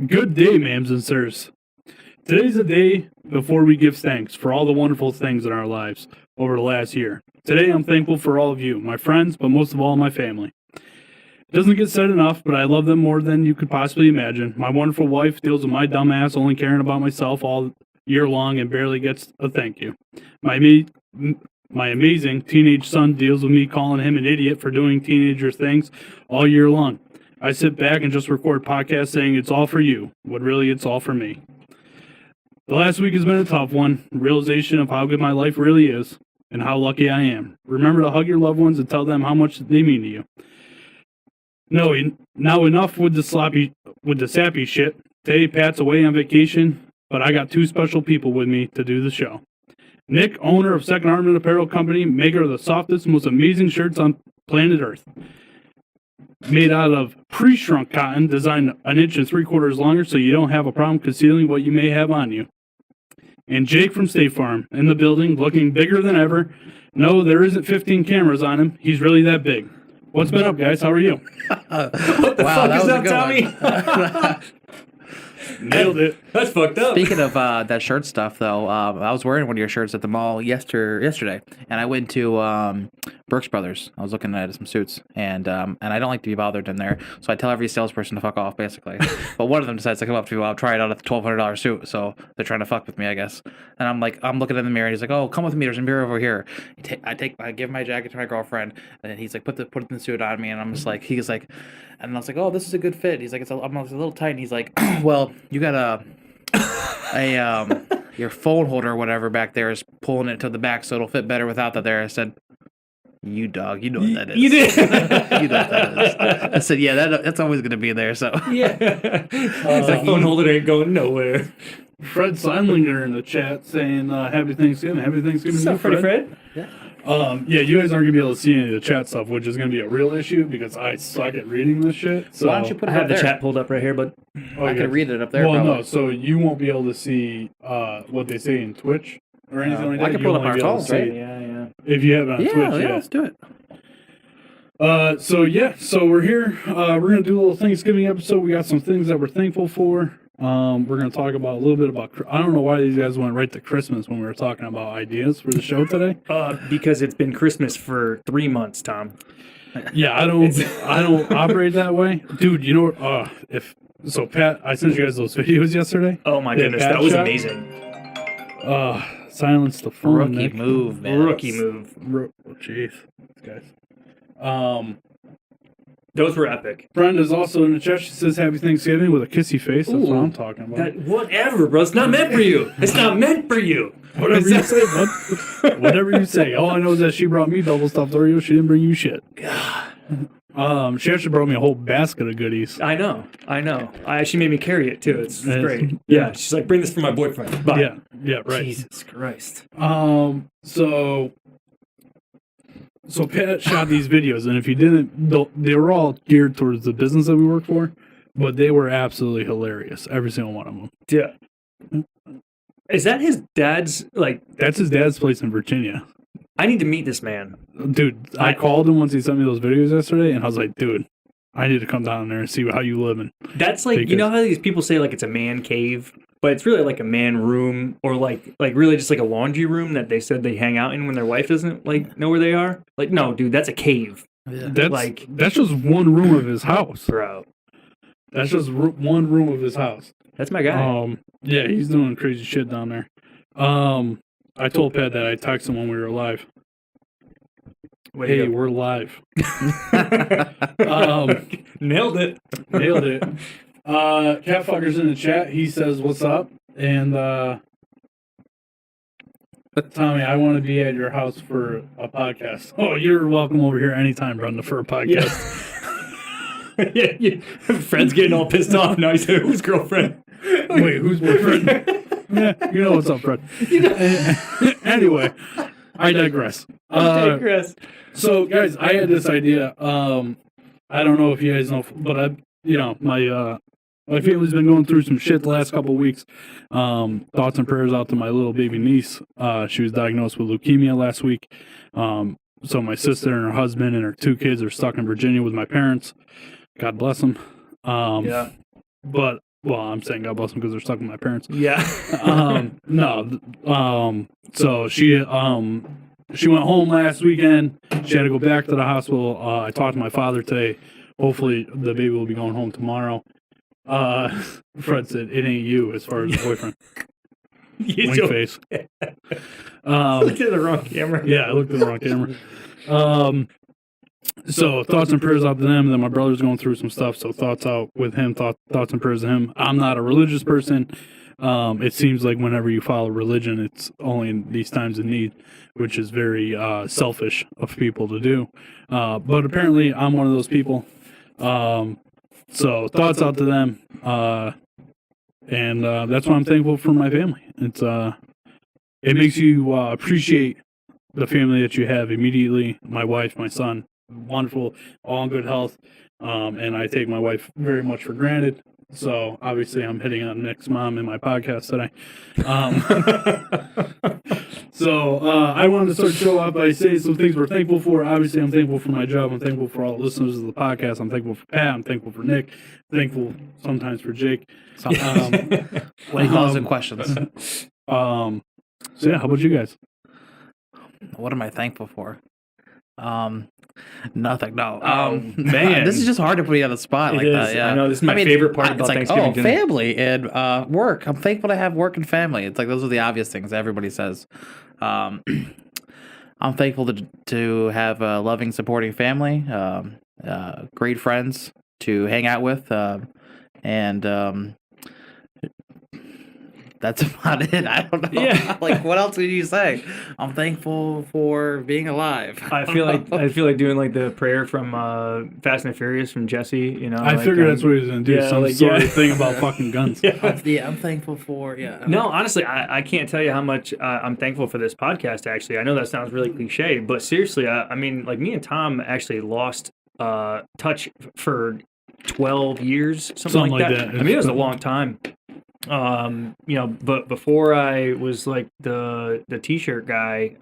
Good day, ma'ams and sirs. Today's the day before we give thanks for all the wonderful things in our lives over the last year. Today, I'm thankful for all of you, my friends, but most of all, my family. It doesn't get said enough, but I love them more than you could possibly imagine. My wonderful wife deals with my dumb ass only caring about myself all year long and barely gets a thank you. My amazing teenage son deals with me calling him an idiot for doing teenager things all year long. I sit back and just record podcasts saying it's all for you, but really it's all for me. The last week has been a tough one. Realization of how good my life really is and how lucky I am. Remember to hug your loved ones and tell them how much they mean to you. No, now enough with the sappy shit. Today Pat's away on vacation, but I got two special people with me to do the show. Nick, owner of Second Armament Apparel Company, maker of the softest, most amazing shirts on planet Earth. Made out of pre-shrunk cotton, designed 1 3/4 inches longer so you don't have a problem concealing what you may have on you. And Jake from State Farm in the building, looking bigger than ever. No, there isn't 15 cameras on him. He's really that big. What's been up, guys? How are you? What the fuck is up, Tommy? Nailed it. That's fucked up. Speaking of that shirt stuff, though, I was wearing one of your shirts at the mall yesterday, and I went to Brooks Brothers. I was looking at some suits, and I don't like to be bothered in there, so I tell every salesperson to fuck off, basically. But one of them decides to come up to me, I'll try it out at the $1,200 suit, so they're trying to fuck with me, I guess. And I'm looking in the mirror, and he's like, "Oh, come with me. There's a mirror over here." I give my jacket to my girlfriend, and then he's like, "Put the suit on me," and I'm just like, he's like, and I was like, "Oh, this is a good fit." He's like, I'm a little tight, and he's like, "Well, you got your phone holder or whatever back there is pulling it to the back, so it'll fit better without that there." I said, "You dog, you know what that is." You did. You know what that is. I said, "Yeah, that's always going to be there." So Yeah. The phone holder ain't going nowhere. Fred Seinlinger in the chat saying, Happy Thanksgiving. Happy Thanksgiving to you, Fred? Yeah, you guys aren't going to be able to see any of the chat stuff, which is going to be a real issue because I suck at reading this shit. So why don't you put it I have up the there? chat pulled up right here, but I could read it up there. Well, probably. no, so you won't be able to see what they say in Twitch or anything like that. I can You'll pull up only our be able to phones, see right? it yeah. if you have it on Yeah, Twitch. yeah, let's do it. So we're here. We're going to do a little Thanksgiving episode. We got some things that we're thankful for. We're going to talk about a little bit about. I don't know why these guys went right to Christmas when we were talking about ideas for the show today. Because it's been Christmas for 3 months, Tom. Yeah, I don't operate that way, dude. You know what? Pat, I sent you guys those videos yesterday. Oh my The goodness, Pat that was shot. amazing. Silence the phone. Rookie Nick. move, man. Rookie move. Oh, jeez, guys. Those were epic. Brenda's also in the chat. She says Happy Thanksgiving with a kissy face. That's what I'm talking about. Whatever, bro. It's not meant for you. It's not meant for you. Whatever you say, bud. Whatever you say. All I know is that she brought me double stuffed Oreos. She didn't bring you shit. She actually brought me a whole basket of goodies. I know. She made me carry it too. It's great. Yeah. Yeah, she's like, bring this for my boyfriend. Bye. Yeah, right. Jesus Christ. So Pat shot these videos, and if you didn't, they were all geared towards the business that we work for, but they were absolutely hilarious. Every single one of them. Yeah. Is that his dad's, That's his dad's place in Virginia. I need to meet this man. Dude, I called him once he sent me those videos yesterday, and I was like, dude, I need to come down there and see how you living. That's you know how these people say it's a man cave, but it's really like a man room, or like really just like a laundry room that they said they hang out in when their wife doesn't know where they are. No, dude, that's a cave. Yeah. That's just one room of his house, Bro. That's just one room of his house. That's my guy. Yeah, he's doing crazy shit down there. I told Pat that I texted him when we were live. Hey, we're live. Nailed it. Nailed it. Catfucker's in the chat. He says, "What's up?" And Tommy, I want to be at your house for a podcast. Oh, you're welcome over here anytime, Brenda, for a podcast. Yeah. Fred's getting all pissed off now. He said, "Whose girlfriend?" Wait, who's boyfriend? Yeah, you know what's up, Fred. Anyway, I digress. So, guys, I had this idea. I don't know if you guys know, but my family's been going through some shit the last couple of weeks. Thoughts and prayers out to my little baby niece. She was diagnosed with leukemia last week. So my sister and her husband and her 2 kids are stuck in Virginia with my parents. God bless them. Yeah. But well, I'm saying God bless them because they're stuck with my parents. Yeah. So she went home last weekend. She had to go back to the hospital. I talked to my father today. Hopefully the baby will be going home tomorrow. Fred said, "It ain't you," as far as the boyfriend. Wink face. Looked at the wrong camera. Yeah, I looked at the wrong camera. So thoughts and prayers out to them. And then my brother's going through some stuff. So thoughts out with him. Thoughts and prayers to him. I'm not a religious person. It seems like whenever you follow religion, it's only in these times of need, which is very selfish of people to do. But apparently, I'm one of those people. So thoughts out to them. And that's why I'm thankful for my family. It makes you appreciate the family that you have immediately. My wife, my son, wonderful, all in good health. And I take my wife very much for granted. So obviously I'm hitting on Nick's mom in my podcast today. So I wanted to start the show off by saying some things we're thankful for. Obviously I'm thankful for my job. I'm thankful for all the listeners of the podcast. I'm thankful for Pat. I'm thankful for Nick. Thankful sometimes for Jake. When he calls in questions. So yeah, how about you guys? What am I thankful for? Nothing. No. Man. This is just hard to put you on the spot like that. Yeah. I know this is my favorite part about it's like, Thanksgiving dinner. family and work. I'm thankful to have work and family. It's like those are the obvious things everybody says. I'm thankful to have a loving, supporting family, great friends to hang out with, and that's about it. I don't know. Yeah. Like, what else did you say? I'm thankful for being alive. I feel like doing like the prayer from Fast and Furious from Jesse. You know, I figured that's what he was gonna do. Yeah, Some sort of thing about fucking guns. Yeah, I'm thankful for No, honestly, I can't tell you how much I'm thankful for this podcast. Actually, I know that sounds really cliche, but seriously, I mean, like me and Tom actually lost touch for 12 years, something like that. I mean, it was a long time. You know, but before I was like the t-shirt guy,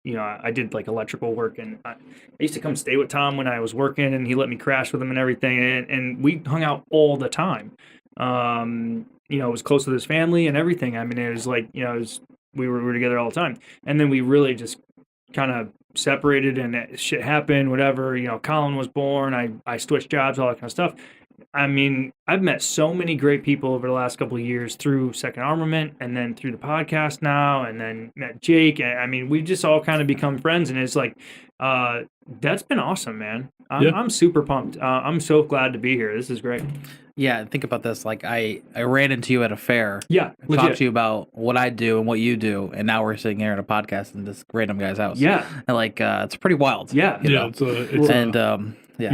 you know, I did like electrical work, and I used to come stay with Tom when I was working, and he let me crash with him and everything, and we hung out all the time. You know, it was close with his family and everything. I mean, it was like, you know, we were together all the time, and then we really just kind of separated, and shit happened, whatever. You know, Colin was born, I switched jobs, all that kind of stuff. I mean, I've met so many great people over the last couple of years through Second Armament, and then through the podcast now, and then met Jake. I mean, we just all kind of become friends, and it's like, that's been awesome, man. I'm super pumped. I'm so glad to be here. This is great. Yeah, think about this. Like, I ran into you at a fair. Yeah, talked to you about what I do and what you do, and now we're sitting here in a podcast in this random guy's house. Yeah, and like, it's pretty wild. Yeah, yeah.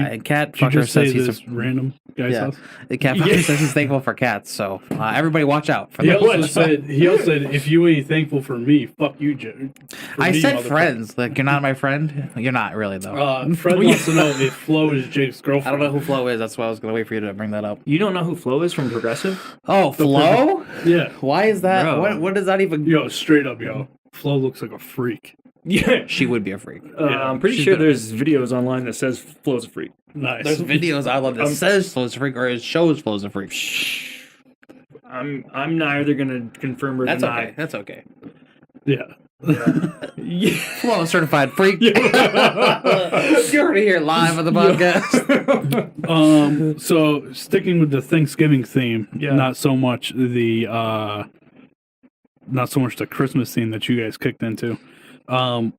And Cat Fucker Fucker says he's a random guy's house. The Cat Fucker says he's thankful for cats. So everybody, watch out for He that. also said, if you ain't thankful for me, fuck you, Joe. I said friends. Like, you're not my friend. You're not really though. Fred wants to know if Flo is Jake's girlfriend. I don't know who Flo is. That's why I was gonna wait for you to bring that up. You don't know who Flo is from Progressive? Oh, Flo? Yeah. Why is that? Bro. What does that even? Yo, straight up, yo. Flo looks like a freak. Yeah, She would be a freak. I'm pretty sure there's videos online that says Flo's a freak. Nice. There's videos I love that says Flo's a freak or it shows Flo's a freak. I'm neither gonna confirm or deny. That's okay. Yeah. Yeah. Flo, certified freak. You're already here live on the podcast. So sticking with the Thanksgiving theme, not so much the Christmas theme that you guys kicked into.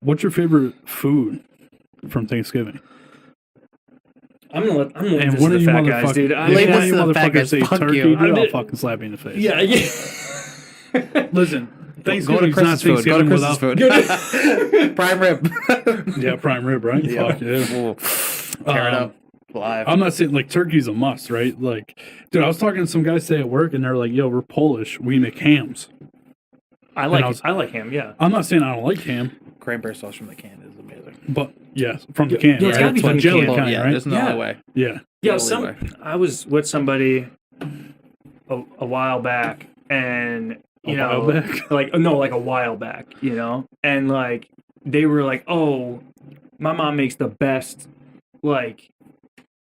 What's your favorite food from Thanksgiving? I'm gonna let And this one to of the you fat guys, dude. If one of you motherfuckers say fuck turkey, you. dude, I'll fucking slap you in the face. Yeah. Listen, Go to Thanksgiving's not Christmas food. Go to Thanksgiving Christmas without food. Prime rib. Yeah, prime rib, right? Fuck yeah. Ooh. Tear it up live. I'm not saying like turkey's a must, right? Like, dude, I was talking to some guys today at work, and they're like, "Yo, we're Polish. We make hams." I like ham. Yeah. I'm not saying I don't like ham, Cranberry sauce from the can is amazing. but yes, from the can. Yeah, it's right? gotta be It's like from the jelly can. kind, Yeah, right? there's no Yeah. other way. Yeah. Yeah. The only way. I was with somebody a while back, and you know, while back? like a while back, you know, and like they were like, "Oh, my mom makes the best like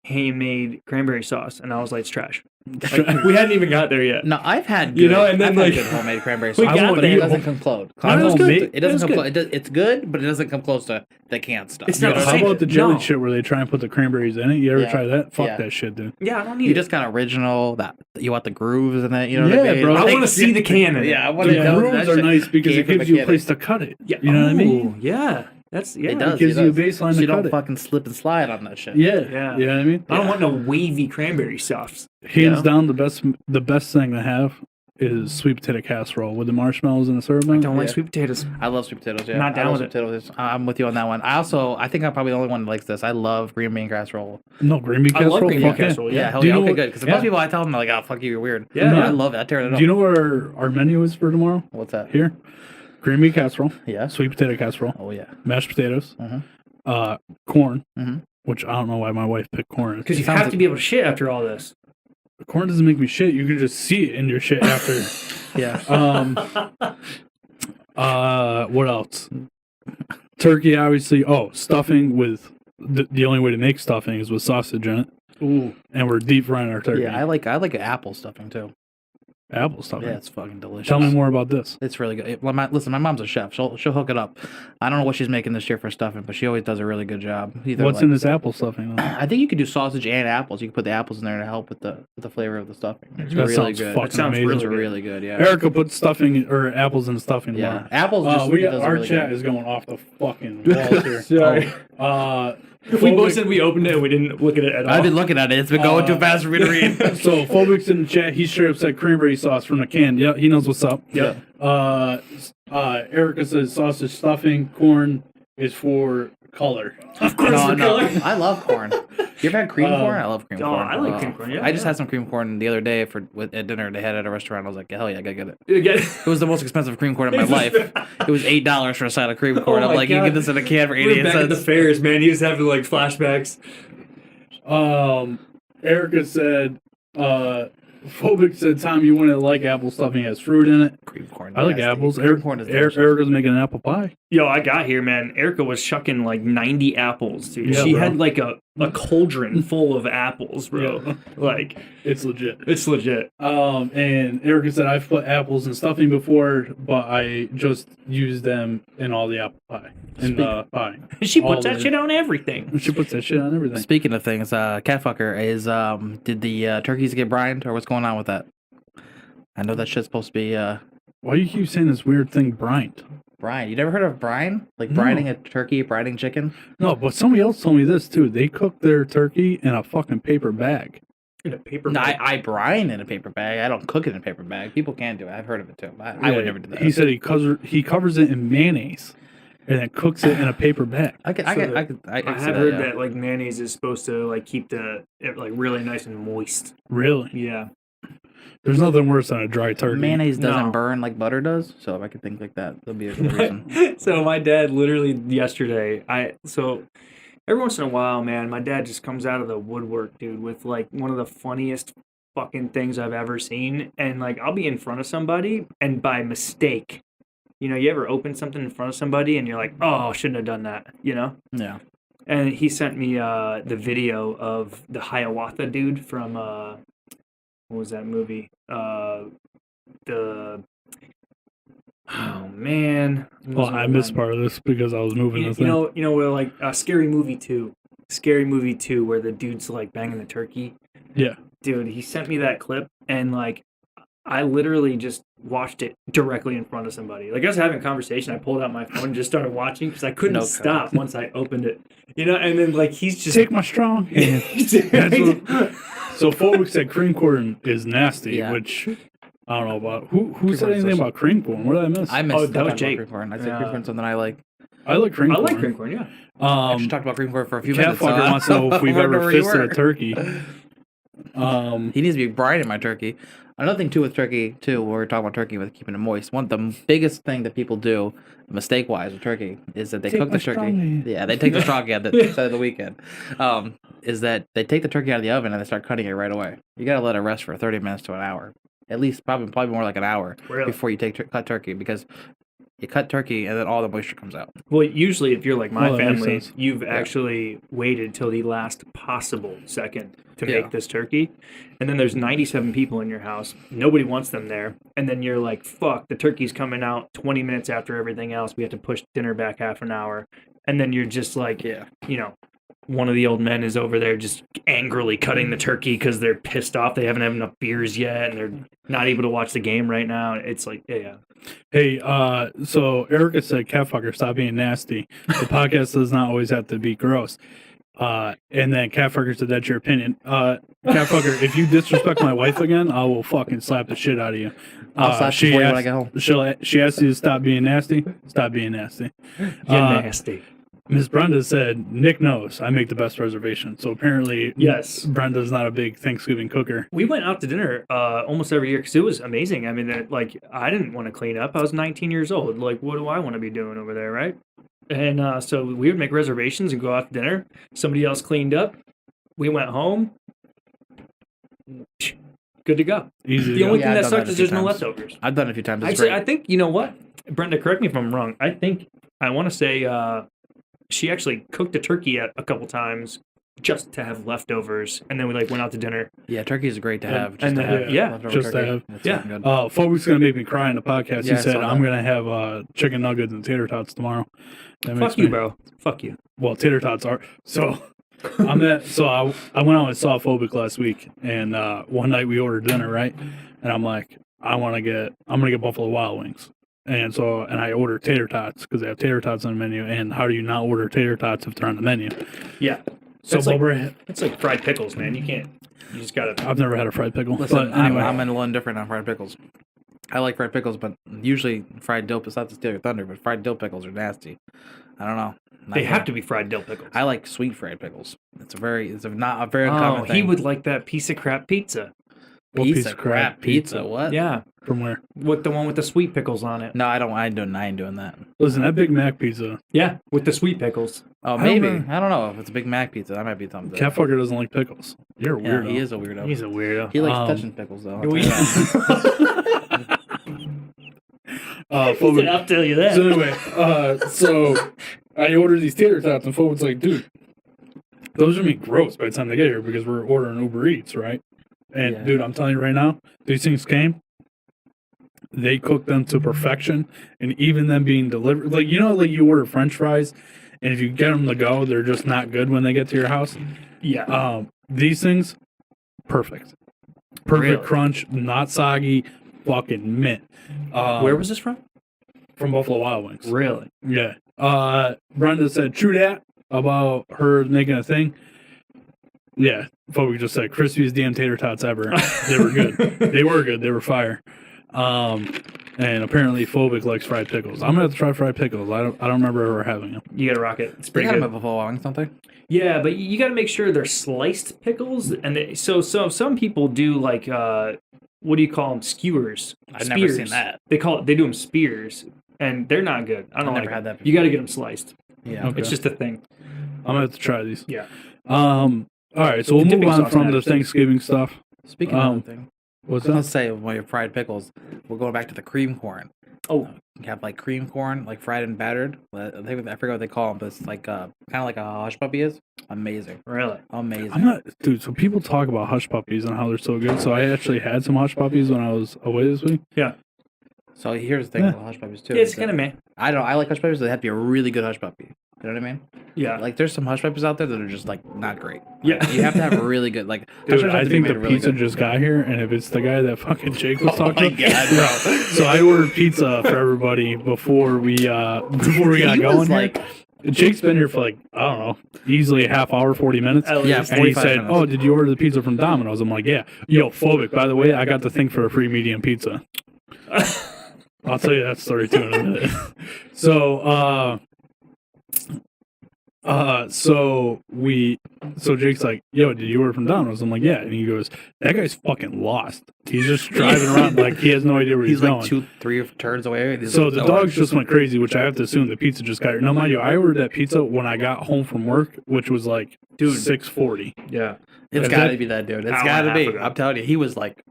handmade cranberry sauce," and I was like, "It's trash." Like, we hadn't even got there yet. No, I've had good, You know, and then, I've had like, good homemade cranberry we sauce, got but there. it doesn't come close. I it was won't good. make- It doesn't It come was close. It's good, but it doesn't come close to the canned stuff. It's not the How same. about the jelly No. shit where they try and put the cranberries in it? You ever Yeah. try that? Fuck Yeah. that shit, dude. Yeah, I don't need You it. just kind of original. That you want the grooves in it. You know what Yeah, I mean? bro. I Like, want to see the can in it. Yeah, I want The to know grooves that are shit nice because came it from gives you a kid. place to cut it. Yeah. You know what I mean? Ooh, yeah. That's yeah. It does. gives it you a does. baseline So to you cut don't it. fucking slip and slide on that shit. Yeah. Yeah. You know what I mean? I don't Yeah. want no wavy cranberry sauce. Hands Yeah. down, the best thing to have is sweet potato casserole with the marshmallows and the syrup. I don't like Yeah. sweet potatoes. I love sweet potatoes. Yeah, Not down I love with sweet potatoes. I'm with you on that one. I think I'm probably the only one that likes this. I love green bean casserole. No, green bean I casserole. love green bean fuck yeah. casserole. Yeah, Yeah. hell Do you yeah. know Okay, what- good. Because yeah. most people I tell them, they're like, oh, fuck you, you're weird. Yeah. No, I love it. I tear it up. Do you know what our menu is for tomorrow? What's that? Here, green bean casserole, Yeah. sweet potato casserole, Oh, yeah. mashed potatoes, Mhm. corn, Mhm. which I don't know why my wife picked corn. Because you Sounds have like- to be able to shit after all this. Corn doesn't make me shit. You can just see it in your shit after. Yeah. What else? Turkey, obviously. Oh, stuffing with the only way to make stuffing is with sausage in it, Ooh. and we're deep frying our turkey. Yeah, I like apple stuffing too. Apple stuffing. Yeah, it's fucking delicious. Tell me more about this. It's really good. Listen, my mom's a chef. She'll hook it up. I don't know what she's making this year for stuffing, but she always does a really good job. Either What's like- in this apple stuffing? Though? I think you could do sausage and apples. You can put the apples in there to help with the flavor of the stuffing. It's That really sounds good. fucking sounds amazing. It's really good. really good. Yeah. Erica put stuffing or apples in the stuffing Yeah. tomorrow. Apples. Just We got does our really chat good. is going off the fucking walls here. Sorry. We both Phobic- said we opened it and we didn't look at it at all. I've been looking at it. It's been going too fast for me to read. So Phobic's in the chat. He straight up said cranberry sauce from the can. Yeah, he knows what's up. Yep. Erica says sausage stuffing. Corn is for color. Of course, No, the no, color. I love corn. You ever had cream corn? I love cream oh, corn. I like cream corn, yeah, I just yeah. had some cream corn the other day at dinner. They had it at a restaurant. I was like, hell yeah, I gotta get it. Again. It was the most expensive cream corn in my life. It was $8 for a side of cream corn. Oh I'm my like, you God. can get this in a can for We were 88 back at the cents. fairs, man. He was having like flashbacks. Erica said, Phobic said, Tom, you wouldn't like apple stuffing. It has fruit in it. Cream corn. I like nasty. apples. Cream corn is delicious. Erica's making an apple pie. Yo, I got here, man. Erica was shucking like 90 apples, dude. Yeah, she bro. had like a cauldron full of apples, bro. Yeah. Like, It's legit. it's legit. And Erica said, I've put apples in stuffing before, but I just use them in all the apple pie. Pie. She All puts that the- shit on everything. She puts that shit on everything. Speaking of things, Catfucker is, did the turkeys get brined or what's going on with that? I know that shit's supposed to be, Why do you keep saying this weird thing, brined? brine. You never heard of brine? Like No. brining a turkey, brining chicken? No, but somebody else told me this too. They cook their turkey in a fucking paper bag. In a paper No, bag. I brine in a paper bag. I don't cook it in a paper bag. People can do it. I've heard of it too. I Yeah, would never do that. He said he covers it in mayonnaise and then cooks it in a paper bag. I could So see I have that, heard yeah. that like mayonnaise is supposed to like keep it like really nice and moist. Really? Yeah. There's nothing worse than a dry turkey. Mayonnaise doesn't No. burn like butter does, so if I could think like that, that'd be a good reason. So my dad literally yesterday, so every once in a while, man, my dad just comes out of the woodwork, dude, with like one of the funniest fucking things I've ever seen. And like I'll be in front of somebody and by mistake, you know, you ever open something in front of somebody and you're like, oh, shouldn't have done that, you know? Yeah. And he sent me the video of the Hiawatha dude from what was that movie? Oh man. Well, I missed part of this because I was moving the You thing. know, we're like Scary Movie 2. Scary Movie 2 where the dude's like banging the turkey. Yeah. Dude, he sent me that clip and like I literally just watched it directly in front of somebody. Like I was having a conversation, I pulled out my phone and just started watching because I couldn't No stop once I opened it. You know, and then like he's just Take my strong hand. That's what- so Phobic said cream corn is nasty, Yeah. which I don't know about. Who said corn anything social. about cream corn? What did I miss? I missed Oh, that talking was about Jake. cream corn. I said Yeah. cream corn's something I like. I like cream I corn. like cream corn, yeah. I actually talked about cream corn for a few minutes. Catfucker so wants to know if we've I wonder ever where you fisted a were. turkey. He needs to be brining my turkey. Another thing too with turkey too, when we're talking about turkey with keeping it moist. The biggest thing that people do, mistake wise with turkey, is that they Take cook my the strong turkey. hand. Yeah, they take the strong hand the side of the weekend. Is that they take the turkey out of the oven and they start cutting it right away. You gotta let it rest for 30 minutes to an hour, at least probably more like an hour Really? before you cut turkey because You cut turkey, and then all the moisture comes out. Well, usually if you're like my Well, that makes family, sense. you've actually waited till the last possible second to Yeah. make this turkey. And then there's 97 people in your house. Nobody wants them there. And then you're like, fuck, the turkey's coming out 20 minutes after everything else. We have to push dinner back half an hour. And then you're just like, you know, one of the old men is over there just angrily cutting the turkey because they're pissed off. They haven't had enough beers yet and they're not able to watch the game right now. It's like, yeah. Hey, so Erica said, "Catfucker, stop being nasty. The podcast does not always have to be gross." And then Catfucker said, "That's your opinion." Catfucker, if you disrespect my wife again, I will fucking slap the shit out of you. I'll slap you before you when I get home. She asked you to stop being nasty. Stop being nasty. You're nasty. Miss Brenda said, "Nick knows I make the best reservation." So apparently, Yes. Brenda's not a big Thanksgiving cooker. We went out to dinner almost every year because it was amazing. I mean, I didn't want to clean up. I was 19 years old. Like, what do I want to be doing over there, right? And so we would make reservations and go out to dinner. Somebody else cleaned up. We went home. Good to go. Easy. The to only go. thing I've that done sucked that a is few there's no times. leftovers. I've done it a few times. It's I great. think, you know what? Brenda, correct me if I'm wrong. I want to say she actually cooked a turkey a couple times just to have leftovers, and then we went out to dinner. Yeah, turkey is great to have. and to then- have yeah, leftover just to turkey. have. It's Yeah. fucking good. Folks gonna make me cry in the podcast. Yeah, He I said, saw "I'm that. gonna have chicken nuggets and tater tots tomorrow." That makes Fuck you, me- bro. Fuck you. Well, tater tots are so. I went out and saw Phobic last week, and one night we ordered dinner, right? And I'm like, I'm gonna get Buffalo Wild Wings, and I ordered tater tots because they have tater tots on the menu. And how do you not order tater tots if they're on the menu? Yeah. So It's like- Bubba, It's like fried pickles, man. You can't. You just gotta. I've never had a fried pickle. Listen, but anyway, I'm a little indifferent on fried pickles. I like fried pickles, but usually fried dill. It's not to steal your thunder, but fried dill pickles are nasty. I don't know. They have to be fried dill pickles. I like sweet fried pickles. It's not a very uncommon thing. He would like that piece of crap pizza. piece of crap pizza. What? Yeah, from where? with the one with the sweet pickles on it. No, I don't. I ain't doing that. Listen, that Big Mac pizza. Yeah, with the sweet pickles. Oh, I don't maybe. know. I don't know if it's a Big Mac pizza. That might be something. Catfucker doesn't like pickles. You're a Yeah, weirdo. he is a weirdo. He's a weirdo. He likes Um, touching pickles though. I'll We- tell you that. Phobic, I'll tell you that. So anyway, so I ordered these tater tots, and Phobic's like, "Dude, those are gonna be gross by the time they get here because we're ordering Uber Eats, right?" And Yeah. dude, I'm telling you right now, these things came. They cooked them to perfection, and even them being delivered, like you order French fries, and if you get them to go, they're just not good when they get to your house. Yeah. These things, perfect Really? crunch, not soggy, fucking mint. Where was this from? From Buffalo Wild Wings? Really? Yeah. Brenda said, "True that," about her making a thing. Yeah. Phobic just said, "Crispiest damn tater tots ever." They were good. They were good. They were fire. And apparently Phobic likes fried pickles. I'm gonna have to try fried pickles. I don't remember ever having them. You gotta rock it. It's They pretty got good. them at Buffalo Wild Wings, don't they? Yeah, but you got to make sure they're sliced pickles, and so some people do like what do you call them? Skewers. I've never seen Spears. that. They do them spears, and they're not good. I don't I've like never had them. that You got to get them sliced. Yeah. Okay. It's just a thing. I'm gonna have to try these. Yeah. All right, so we'll The move dipping on sauce from the matters. Thanksgiving stuff. Speaking of Um, that thing, What's that? let's say when you have fried pickles, we're going back to the cream corn. Oh, You have like cream corn, like fried and battered. I forget what they call them, but it's like kind of like a hush puppy is. Amazing, really? amazing. I'm not, dude. So people talk about hush puppies and how they're so good. So I actually had some hush puppies when I was away this week. So here's the thing Yeah. with hush puppies too. Yeah, it's is that- kind of man. I don't. I like hush puppies. They have to be a really good hush puppy. You know what I mean? Yeah. Like there's some hush puppies out there that are just like not great. Yeah. You have to have a really good like. hush Dude, puppies have I to be think made the really pizza good. just got here, and if it's the guy that fucking Jake was talking my to, God, bro. So I ordered pizza for everybody before we got He going was here. like- Jake's been here for like, I don't know, easily a half hour, 40 minutes. At Yeah, least. And he 45 said, minutes. "Oh, did you order the pizza from Domino's?" I'm like, "Yeah." Yo, Phobic, by the way, I got the thing for a free medium pizza. I'll tell you that story too in a minute. So Jake's like, "Yo, did you order from Domino's?" I'm like, "Yeah." And he goes, "That guy's fucking lost. He's just driving around like he has no idea where he's He's like going." 2-3 turns away. He's So like, the "Oh, dogs just went crazy, which I have to assume the pizza just got here. No, mind you, I ordered that pizza when I got home from work, which was like, dude, 6:40. Yeah. It's Is got to that- be that dude. It's Hour got and to a half be. ago. I'm telling you, he was like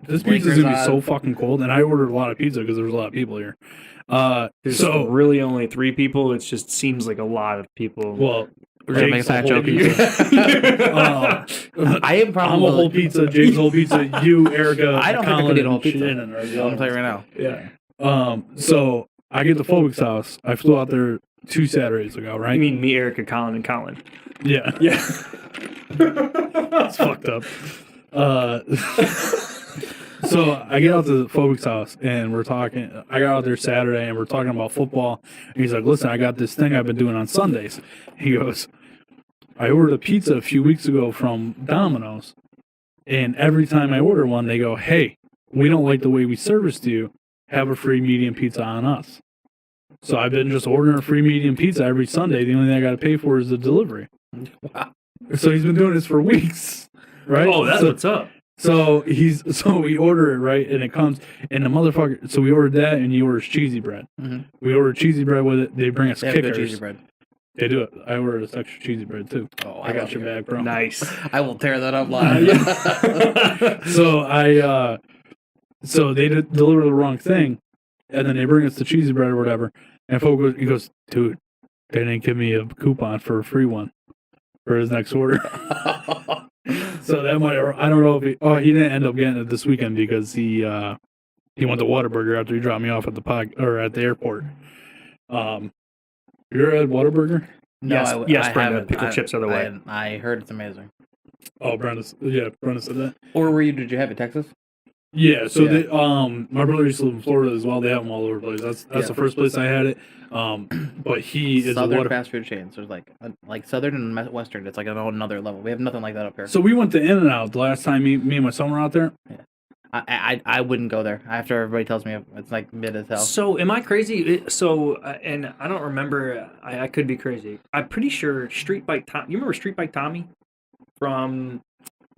This pizza's gonna be Breakers so on. fucking cold, and I ordered a lot of pizza because there's a lot of people here. There's So, really only 3 people. It just seems like a lot of people. well, We're gonna make a Jake's a fat whole joke. pizza. I am probably. I'm a whole pizza. Jake's a whole pizza. You, Erica, I don't think I Colin, could eat a whole and pizza. Shannon are the I'm other telling you right ones. now. yeah. So I get to Phobic's house. I flew out there 2 Saturdays ago, right? I mean, me, Erica, Colin, and Colin. Yeah. Yeah. It's fucked up. So I get out to Phobic's house and we're talking. I got out there Saturday and we're talking about football. And he's like, "Listen, I got this thing I've been doing on Sundays." He goes, "I ordered a pizza a few weeks ago from Domino's, and every time I order one, they go, 'Hey, we don't like the way we serviced you. Have a free medium pizza on us.' So I've been just ordering a free medium pizza every Sunday. The only thing I got to pay for is the delivery." Wow. So he's been doing this for weeks, right? Oh, that's so, what's up. so we order it, right, and it comes, and the motherfucker. So we ordered that, and he orders cheesy bread. Mhm. We ordered cheesy bread with it. They bring us They have good kickers. cheesy bread. They do it. I ordered this extra cheesy bread too. Oh, I got your bag, bro. Nice. I will tear that up live. So they deliver the wrong thing, and then they bring us the cheesy bread or whatever. And he goes, "Dude, they didn't give me a coupon for a free one for his next order." So that might, I don't know if he didn't end up getting it this weekend because he went to Whataburger after he dropped me off at at the airport. You ever had Whataburger? No, Yes, yes, I Brenda, haven't. pickle chips are the way. I heard it's amazing. Oh, Brenda said that. Or did you have it, Texas? Yeah, so Yeah. They, my brother used to live in Florida as well. They have them all over the place. That's Yeah. the first place I had it. But he is a Southern water. fast food chains. There's like Southern and Western. It's like another level. We have nothing like that up here. So we went to In-N-Out the last time me and my son were out there. I wouldn't go there after everybody tells me it's like mid as hell. So am I crazy? And I don't remember. I could be crazy. I'm pretty sure Street Bike Tom. You remember Street Bike Tommy from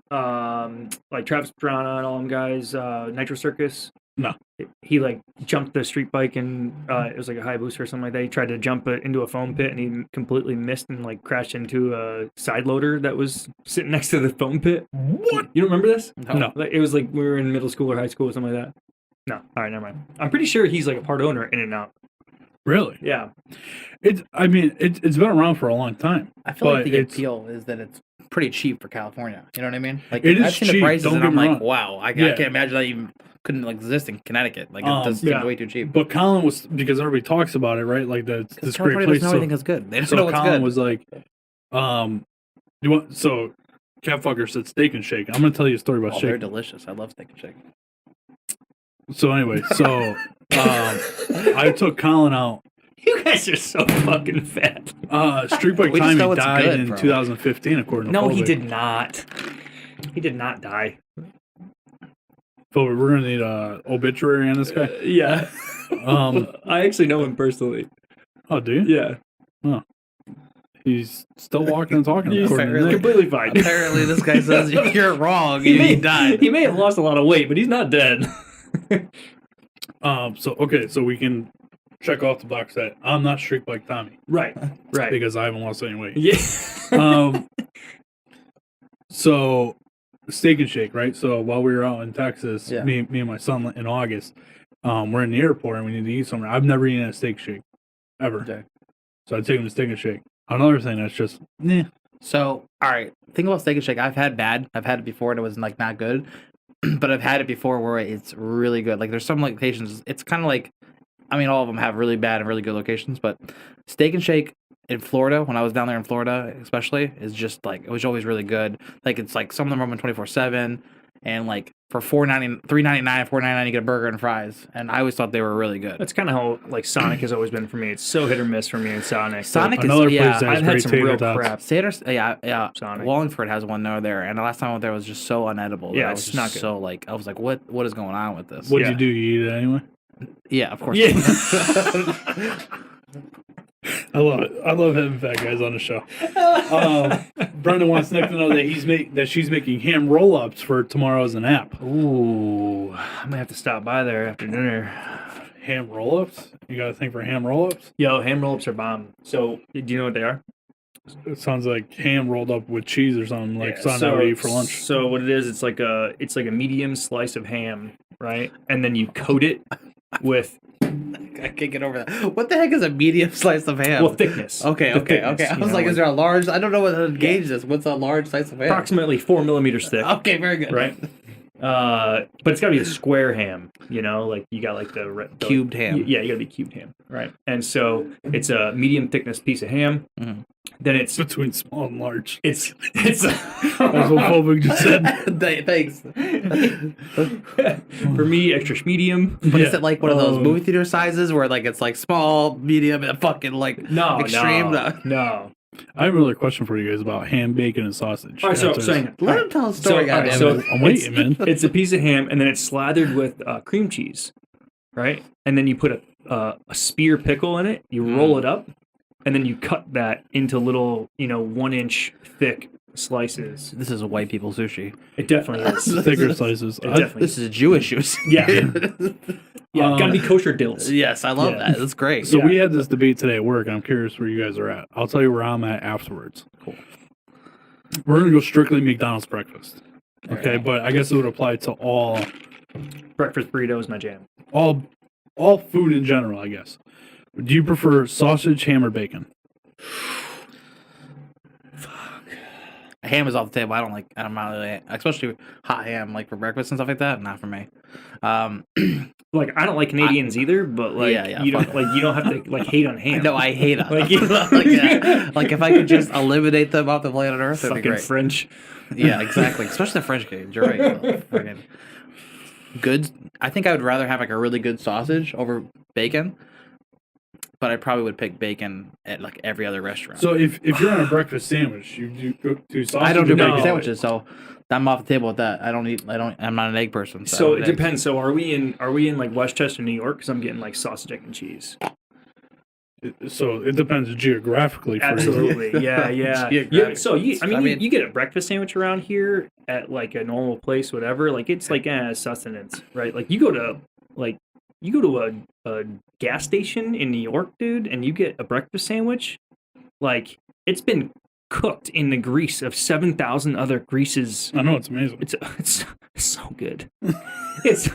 like Travis Pastrana and all them guys, Nitro Circus? No. He like jumped the street bike and it was like a high boost or something like that. He tried to jump it into a foam pit and he completely missed and like crashed into a side loader that was sitting next to the foam pit. What? You don't remember this? No. Like, it was like we were in middle school or high school or something like that. No. All right, never mind. I'm pretty sure he's like a part owner in and out. Really? Yeah. It's been around for a long time. I feel like but the it's- appeal is that it's pretty cheap for California. You know what I mean? Like It is I've seen the cheap, prices don't and get I'm me like, wrong. wow, I Yeah. can't imagine that even couldn't exist in Connecticut. Like it just yeah. seems way too cheap. But Colin was, because everybody talks about it, right? Like this great California place. doesn't know anything is good. They don't know So what's Colin good. was like, so Catfucker said Steak and Shake. I'm gonna tell you a story about Oh, they're Shake. delicious. I love steak and shake. So anyway, I took Colin out. You guys are so fucking fat. Street Bike We just know Tommy it's died good, in bro. 2015, according to No, he Phobic. did not. He did not die. Phobic, we're gonna need a obituary on this guy. Yeah. Um, I actually know him personally. oh, do you? Yeah. He's still walking and talking. He's according to Nick. completely fine. Apparently, this guy says you're wrong. He died. He may have lost a lot of weight, but he's not dead. So we can check off the box that I'm not Street Bike Tommy Right. Right. because I haven't lost any weight. Yeah. So Steak and Shake, right? So while we were out in Texas, Yeah. me and my son in August, we're in the airport and we need to eat somewhere. I've never eaten a steak shake ever. Okay. So I take him to Steak and Shake. Another thing that's just So, all right. Think about steak and shake. I've had it before and it was like not good, but I've had it before where it's really good. Like there's some locations. It's kind of like, I mean, all of them have really bad and really good locations, but steak and shake in Florida, when I was down there in Florida, especially, is just like it was always really good. Like it's like some of them are open 24/7, and like for $3.99, $4.99 you get a burger and fries, and I always thought they were really good. That's kind of how like Sonic has always been for me. It's so hit or miss for me in Sonic. Sonic is another place yeah. that has I've had great some tater real tots. crap. Yeah. Sonic. Wallingford has one there, and the last time I went there was just so unedible. that Yeah, I was it's just not good. so like I was like, what is going on with this? What'd Yeah. you do? You eat it anyway? Yeah, of course. Yeah. I love it. I love having fat guys on the show. Brendan wants Nick to know that she's making ham roll-ups for tomorrow as an app. Ooh, I'm gonna have to stop by there after dinner. Ham roll-ups? You got a thing for ham roll-ups? Yo, ham roll-ups are bomb. So, do you know what they are? It sounds like ham rolled up with cheese or something. Like Yeah, something I would eat for lunch. So what it is, it's like a medium slice of ham, right? And then you coat it with I can't get over that. What the heck is a medium slice of ham? thickness. Okay. Thickness, I you was know, like, is there a large? I don't know what to gauge this. What's a large slice of ham? approximately 4 millimeters thick, Okay, very good. right? But it's got to be a square ham, you know, like you got like the Cubed ham. Yeah, you got to be cubed ham, right? And so it's a medium thickness piece of ham. Mhm. Then it's Between small and large. it's That's what Phobic just said. Thanks. for me extra medium. But is Yeah. it like one of those movie theater sizes where like it's like small, medium, and fucking like No, extreme? no. I have another question for you guys about ham, bacon, and sausage. All right, so After this. saying Let him tell a story. all right, goddammit. so I'm waiting, man. it's a piece of ham, and then it's slathered with cream cheese, right? And then you put a spear pickle in it. You roll it up, and then you cut that into little, 1-inch thick slices. This is a white people sushi. It definitely is. Thicker slices. It definitely This is Jewish sushi. Yeah, gotta be kosher dills. Yes, I love Yeah. that. That's great. So we had this debate today at work, and I'm curious where you guys are at. I'll tell you where I'm at afterwards. Cool. We're gonna go strictly McDonald's breakfast. Okay, Okay. but I guess it would apply to all Breakfast burrito is my jam. food in general, I guess. Do you prefer sausage, ham, or bacon? Ham is off the table. I'm not really, especially hot ham, like for breakfast and stuff like that. Not for me. Like I don't like Canadians either, but like Yeah, you don't have to like hate on ham. No, I hate them. Like, Like if I could just eliminate them off the planet Earth, it'd be fucking great. French. Yeah, exactly. Especially the French Canadians. You're right. Fucking good. I think I would rather have like a really good sausage over bacon, but I probably would pick bacon at like every other restaurant. So if you're on a breakfast sandwich, you do sausage. I don't do or bacon bacon? sandwiches, so I'm off the table with that. I'm not an egg person. So I it don't eat eggs. depends. So are we in like Westchester, New York? Because I'm getting like sausage, egg, and cheese. So it depends geographically. For you. Absolutely, yeah. Geographic. So you mean- get a breakfast sandwich around here at like a normal place, whatever. Like it's like sustenance, right? Like you go to a gas station in New York, dude, and you get a breakfast sandwich. Like it's been cooked in the grease of 7,000 other greases. I know it's amazing. It's so good. It's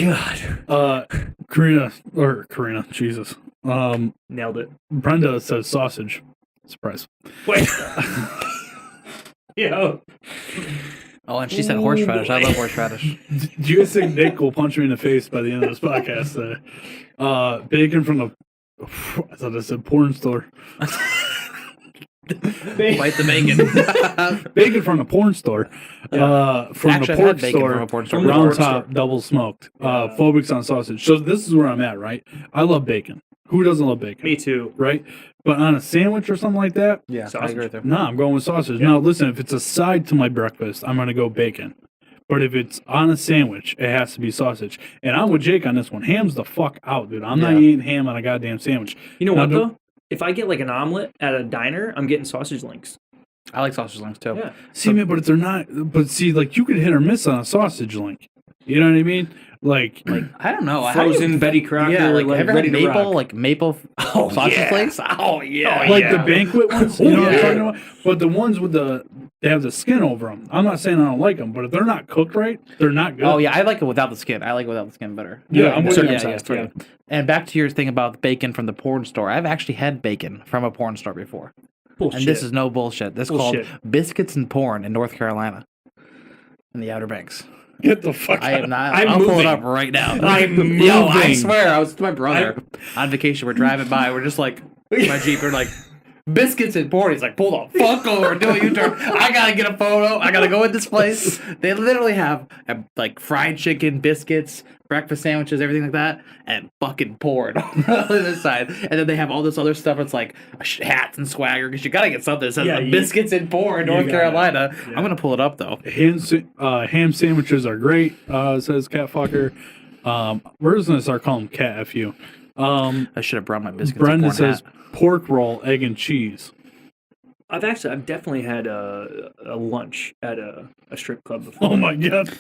God. Karina, Jesus. Nailed it. Brenda says sausage. Surprise. Wait. Yo. Oh, and she said horseradish. I love horseradish. Do you guys think Nick will punch me in the face by the end of this podcast? Bacon from the I thought I said porn store. Bite the bacon. Bacon from the porn store. From Actually, the I've pork had bacon store. from a porn store. From the Round pork top, store. double smoked. Phobics on sausage. So this is where I'm at, right? I love bacon. Who doesn't love bacon? Me too. Right? But on a sandwich or something like that, Yeah, I Sausage. agree with her. nah, I'm going with sausage. Now, listen, if it's a side to my breakfast, I'm going to go bacon. But if it's on a sandwich, it has to be sausage. And I'm with Jake on this one. Ham's the fuck out, dude. I'm not Yeah. eating ham on a goddamn sandwich. You know Now, what do- though? If I get like an omelet at a diner, I'm getting sausage links. I like sausage links too. Yeah. See, man, but if they're not, but see, like, you could hit or miss on a sausage link. You know what I mean? Like I don't know. How do you- Frozen Betty Crocker, Yeah, like, like ever ready had to maple, rock. like maple sausage yeah. flakes? Oh yeah. like yeah. the banquet ones, you know what I'm Yeah. talking about? But the ones with they have the skin over them. I'm not saying I don't like them, but if they're not cooked right, they're not good. Oh yeah, I like it without the skin. I like it without the skin better. Yeah, I'm with you. circumcised. yeah. And back to your thing about bacon from the porn store. I've actually had bacon from a porn store before. Bullshit. And this is no bullshit. This is Bullshit. called Biscuits and Porn in North Carolina. In the Outer Banks. Get the fuck I out. am not. I'm I'll pull it moving. up right now. I'm Yo, I moving. swear, I was with my brother on vacation. We're driving by. We're just like, my Jeep. We're like, biscuits and porn. He's like, pull the fuck over. Do a U-turn. I gotta get a photo. I gotta go in this place. They literally have like fried chicken, biscuits, breakfast sandwiches, everything like that, and fucking porn on the other side. And then they have all this other stuff. It's like hats and swagger because you gotta get something that says Yeah, biscuits and porn, North gotta. Carolina. Yeah. I'm gonna pull it up though. Ham sandwiches are great, says Cat Fucker. We're just gonna start calling him Cat FU. I should have brought my biscuits. Brenda and porn says hat. pork roll, egg and cheese. I've definitely had a lunch at a strip club before. Oh my god,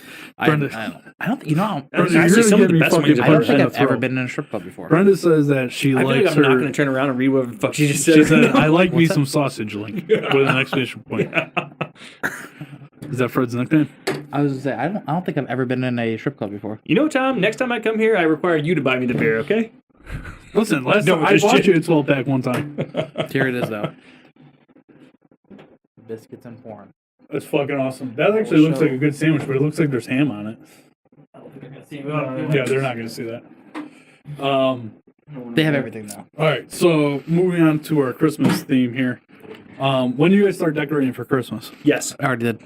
Brenda. I don't think you know. That's Brenda, actually you're some gonna of the get me best fucking wings I I've don't ever think had. I've ever been in a strip club before. Brenda says that she I feel likes like I'm not her. going to turn around and read whatever the fuck she just said. She said, "I like me What's that? some sausage link with an exclamation point." Is that Fred's nickname? I was gonna say I don't think I've ever been in a strip club before. You know, Tom, next time I come here, I require you to buy me the beer, okay? Listen, last No, time I just bought kidding. you a 12-pack one time. Here it is though. Biscuits and porn. That's fucking awesome. That actually looks like a good sandwich, but it looks like there's ham on it. I don't think they're gonna see Yeah, they're not going to see that. They have everything though. All right, so moving on to our Christmas theme here. When do you guys start decorating for Christmas? Yes. I already did.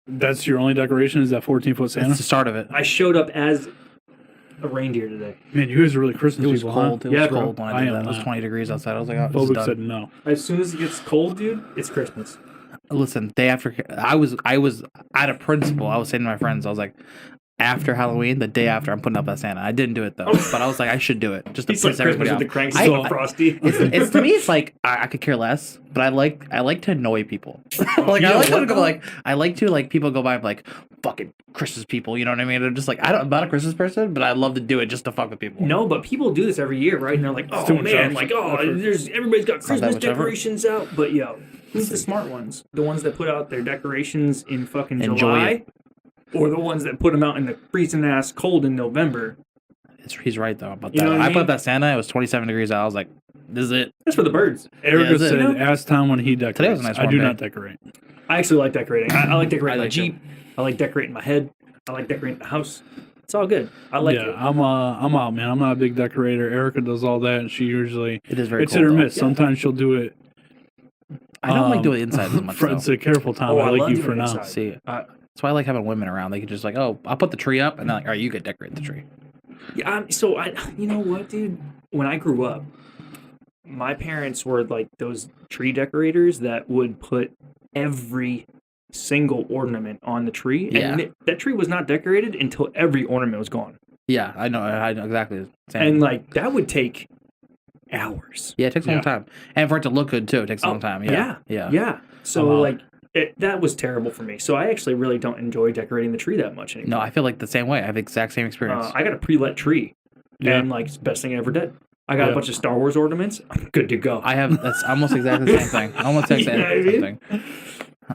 That's your only decoration? Is that 14-foot Santa? That's the start of it. I showed up as a reindeer today. Man, you guys are really Christmas It was people, cold. huh? It was Yeah, bro. cold when I I did am that. It was not. 20 degrees outside. I was like, oh, this is Phobic said done. no. As soon as it gets cold, dude, it's Christmas. Listen, day after I was out of principle. I was saying to my friends, I was like, after Halloween, the day after, I'm putting up that Santa. I didn't do it though, but I was like, I should do it just to It's like piss Christmas everybody with the off. cranks I- so I- frosty. It's to me, it's like I could care less, but I like to annoy people. Like You I know like what, to go though? like I like to like people go by and be like fucking Christmas people. You know what I mean? I'm just like I'm not a Christmas person, but I love to do it just to fuck with people. No, but people do this every year, right? And they're like, "Oh too much man, effort. like everybody's got not that Christmas much effort. decorations out." But yo, who's the smart ones? The ones that put out their decorations in fucking Enjoy July, it. or the ones that put them out in the freezing ass cold in November? He's right though about You that. know what I I put mean? up that Santa. It was 27 degrees out. I was like, this is it. That's for the birds. Erica is it? said, You know? ask Tom when he decorates. Today was a nice I warm do day. not decorate. I actually like decorating. I like decorating I my like Jeep. I like decorating my head. I like decorating the house. It's all good. I like Yeah, it. I'm out, man. I'm not a big decorator. Erica does all that, and she usually It is very it's cold. hit or though. miss. Sometimes she'll do it. I don't like doing it inside as much. Fred though. said, "Careful, Tom. Oh, I I like love you doing for it now." inside. See, Uh, that's why I like having women around. They can just like, oh, I'll put the tree up, and then like, all right, you get decorate the tree. Yeah, you know what, dude? When I grew up, my parents were like those tree decorators that would put every single ornament on the tree, Yeah. and that tree was not decorated until every ornament was gone. Yeah, I know exactly the same. And like that would take hours. Yeah, it takes a Yeah. long time, and for it to look good too, it takes a long time. Yeah, Yeah. So I'm out. like that was terrible for me. So I actually really don't enjoy decorating the tree that much anymore. No, I feel like the same way. I have the exact same experience. I got a pre-lit tree, Yeah. and like it's the best thing I ever did. I got Yeah. a bunch of Star Wars ornaments. I'm good to go. I have that's almost exactly the same thing. Almost the You same know what I mean? thing.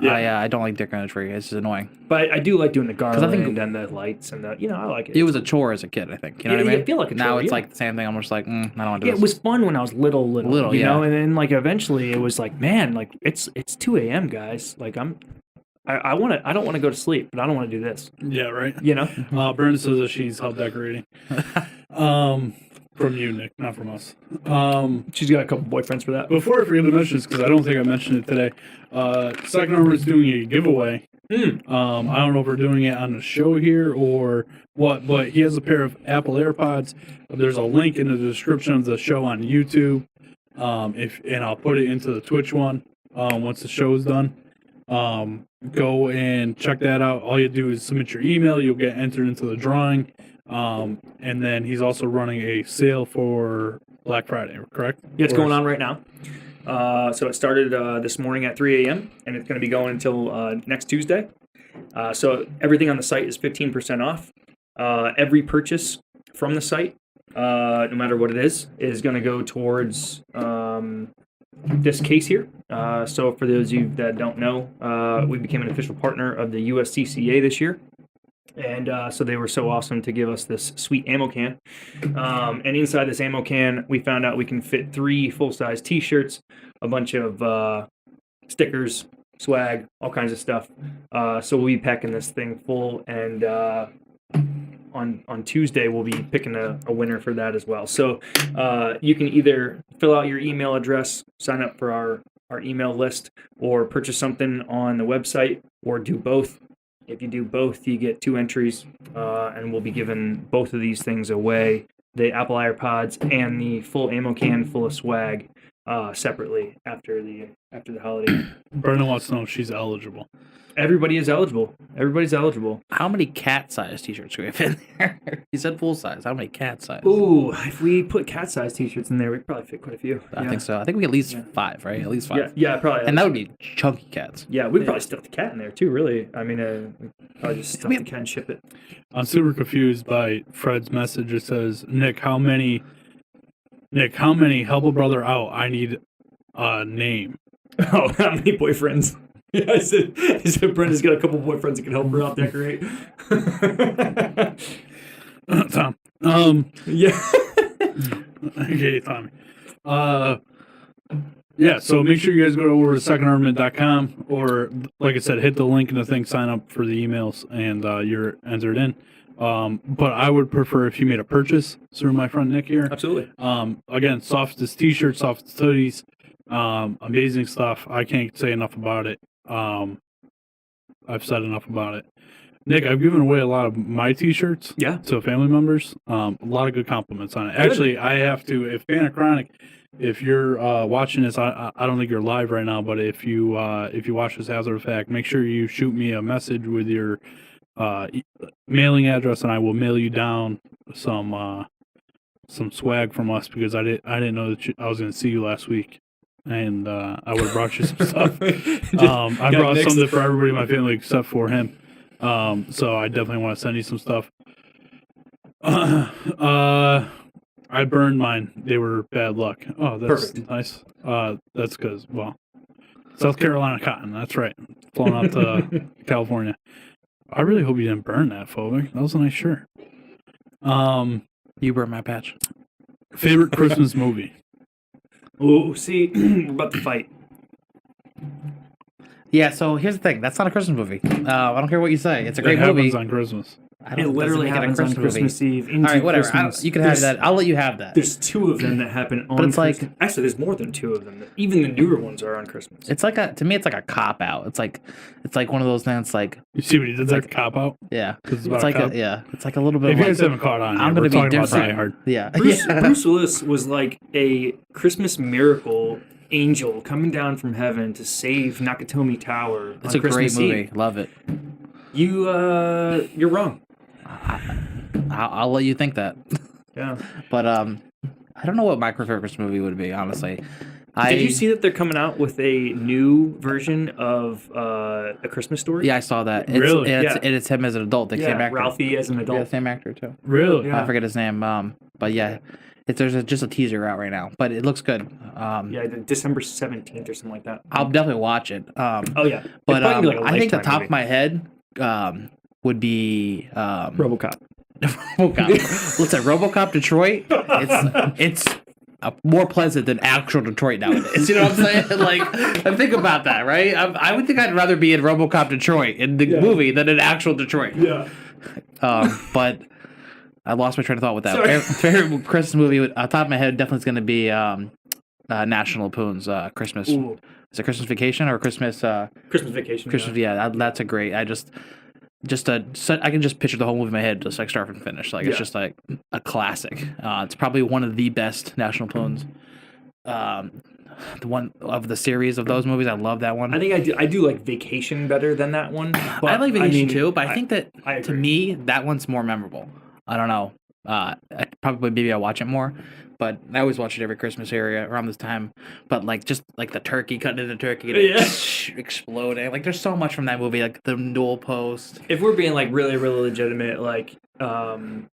Yeah. I don't like decorating a tree. It's just annoying. But I do like doing the I garland think- and the lights and the, I like it. It was a chore as a kid. I think. You know Yeah, what I mean? you feel like a now chore, it's yeah. like the same thing. I'm just like, I don't want to do Yeah, this. it was fun when I was little, Little, you know, yeah. and then like eventually it was like, man, like it's 2 a.m. guys. Like I don't want to go to sleep, but I don't want to do this. Yeah, right. You know? Brenda says that she's helped decorating. From you, Nick, not from us. She's got a couple boyfriends for that. Before I forget to mention this, because I don't think I mentioned it today, Second Armor is doing a giveaway. I don't know if we're doing it on the show here or what, but he has a pair of Apple AirPods. There's a link in the description of the show on YouTube. And I'll put it into the Twitch one once the show is done. Go and check that out. All you do is submit your email. You'll get entered into the drawing. And then he's also running a sale for Black Friday, correct? Yeah, it's going on right now. So it started this morning at 3 a.m. and it's going to be going until next Tuesday. So everything on the site is 15% off. Every purchase from the site, no matter what it is going to go towards this case here. So for those of you that don't know, we became an official partner of the USCCA this year. And so they were so awesome to give us this sweet ammo can. And inside this ammo can, we found out we can fit 3 full-size T-shirts, a bunch of stickers, swag, all kinds of stuff. So we'll be packing this thing full, and on Tuesday we'll be picking a winner for that as well. So you can either fill out your email address, sign up for our email list, or purchase something on the website, or do both. If you do both, you get 2 entries, and we'll be giving both of these things away, the Apple AirPods and the full ammo can full of swag. separately after the holiday. Brendan wants to know if she's eligible. Everybody is eligible. Everybody's eligible. How many cat-sized t-shirts do we have in there? He said full size. How many cat-size? Ooh, if we put cat-size t-shirts in there, we could probably fit quite a few. I think so. I think we at least 5, right? At least 5. Yeah, probably. And that would be chunky cats. Yeah, we'd probably stuff the cat in there too, really. I mean, we'd probably just stuff the cat and ship it. I'm super confused by Fred's message. It says, Nick, how many help a brother out? I need a name. Oh, how many boyfriends? Yeah, I said Brenda's got a couple boyfriends that can help her out decorate. Tom. Yeah. Okay, Tommy. Yeah, so make sure you guys go over to secondarmament.com or, like I said, hit the link in the thing, sign up for the emails, and you're entered in. But I would prefer if you made a purchase through my friend Nick here. Absolutely. Again, softest t-shirts, softest hoodies, amazing stuff. I can't say enough about it. I've said enough about it. Nick, I've given away a lot of my t-shirts to family members. A lot of good compliments on it. Good. Actually, I have to, if Anachronic, if you're watching this, I don't think you're live right now, but if you watch this after the fact, make sure you shoot me a message with your mailing address, and I will mail you down some swag from us, because I didn't know that I was going to see you last week. And I would have brought you some stuff. I brought something for everybody in my family except for him. So I definitely want to send you some stuff. I burned mine. They were bad luck. Oh, that's perfect. Nice. That's because, well, South Carolina cotton. That's right. Flown out to California. I really hope you didn't burn that, Phobic. That was a nice shirt. You burned my patch. Favorite Christmas movie? Oh, see, we're about to fight. Yeah, so here's the thing. That's not a Christmas movie. I don't care what you say. It's a great movie. It happens on Christmas. It literally happens on Christmas Eve. All right, whatever. You can have that. I'll let you have that. There's 2 of them that happen on Christmas. Actually, there's more than 2 of them. Even the newer ones are on Christmas. It's like to me, it's like a cop out. It's like one of those things. Like, you see what he did there? Cop out. Yeah, it's like it's like a little bit. If you guys haven't caught on, I'm going to be different. Die Hard. Yeah, Bruce Willis was like a Christmas miracle angel coming down from heaven to save Nakatomi Tower. It's a Christmas great movie. Eve. Love it. You're wrong. I'll let you think that. Yeah. But I don't know what my favorite Christmas movie would be, honestly. Did you see that they're coming out with a new version of A Christmas Story? Yeah, I saw that. Really? It's him as an adult. The same actor. Ralphie as an adult. Yeah, the same actor too. Really? Yeah. I forget his name. But yeah, there's just a teaser out right now, but it looks good. December 17th or something like that. I'll definitely watch it. Oh yeah. But I think the top of my head would be RoboCop. RoboCop. Let's say RoboCop Detroit. It's more pleasant than actual Detroit nowadays. You know what I'm saying? Like, think about that, right? I would think I'd rather be in RoboCop Detroit in the movie than in actual Detroit. Yeah. But I lost my train of thought with that. Favorite Christmas movie, top of my head, definitely is going to be National Lampoon's Christmas. Ooh. Is it Christmas Vacation or Christmas? Christmas Vacation. Yeah, that's a great. I can just picture the whole movie in my head, just like start and finish. Like it's just like a classic. It's probably one of the best National Lampoon's. The one of the series of those movies, I love that one. I think I do like Vacation better than that one. But I like Vacation too, but I think that to me that one's more memorable. I don't know. Maybe I watch it more, but I always watch it every Christmas area around this time. But like just like the turkey cutting into turkey and exploding. Like there's so much from that movie, like the newel post. If we're being like really, really legitimate, like Die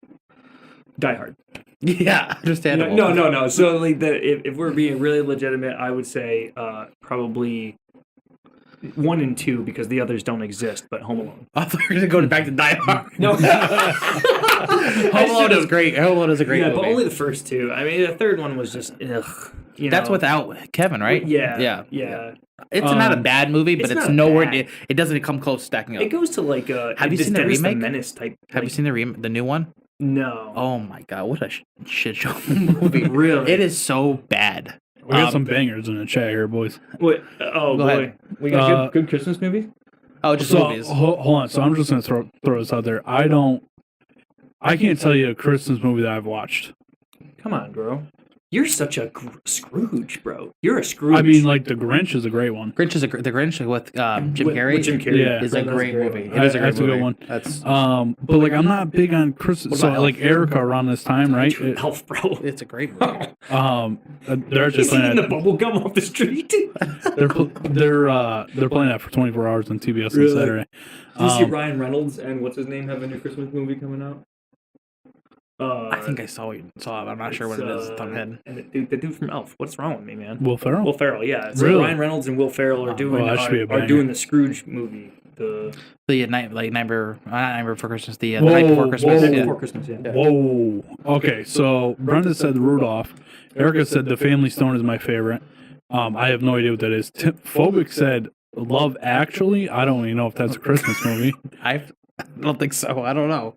Hard. Yeah, understandable. No. So like if we're being really legitimate, I would say probably 1 and 2 because the others don't exist, but Home Alone. I thought you were going back to Die Hard. No. Home Alone is great. Home Alone is a great movie. But only the first 2. I mean, the third one was just ugh. That's without Kevin, right? Yeah. It's not a bad movie, but it's nowhere. It doesn't come close to stacking up. It goes to like a. Have you seen the remake? Menace type. Have you seen the new one? No. Oh my god, what a shit show movie! Really, it is so bad. We got some bangers in the chat here, boys. Wait, Go boy, ahead. We got good Christmas movies. Oh, just movies. Hold on. So I'm just gonna throw this out there. I can't tell you a Christmas movie that I've watched. Come on, bro. You're such a Scrooge, bro. You're a Scrooge. I mean, like the Grinch is a great one. The Grinch with Jim Carrey. With Jim Carrey, Yeah. is a That's great movie. It I- is a great that's a good movie. one. That's But like I'm not big on Christmas. What So about like Erica around this time, right? Elf, bro. it's a great movie. They're He's just playing eating the that. bubble gum off the street. They're playing that for 24 hours on TBS Really? on Saturday. Did you see Ryan Reynolds and what's his name have a new Christmas movie coming out? I think I saw it. I'm not sure what it is. It's on my head. And the dude from Elf. What's wrong with me, man? Will Ferrell. Will Ferrell, yeah. So Really? Ryan Reynolds and Will Ferrell are doing that should be a are banger. doing the Scrooge movie. The Not Night Before Christmas. The Whoa, Night Before Christmas. whoa. Yeah. Before Christmas, yeah. Whoa. Okay, so Brenda said Rudolph. Erica said The Family Stone is my favorite. I have no idea what that is. Phobic said Love Actually. I don't even know if that's a Christmas movie. I don't think so. I don't know.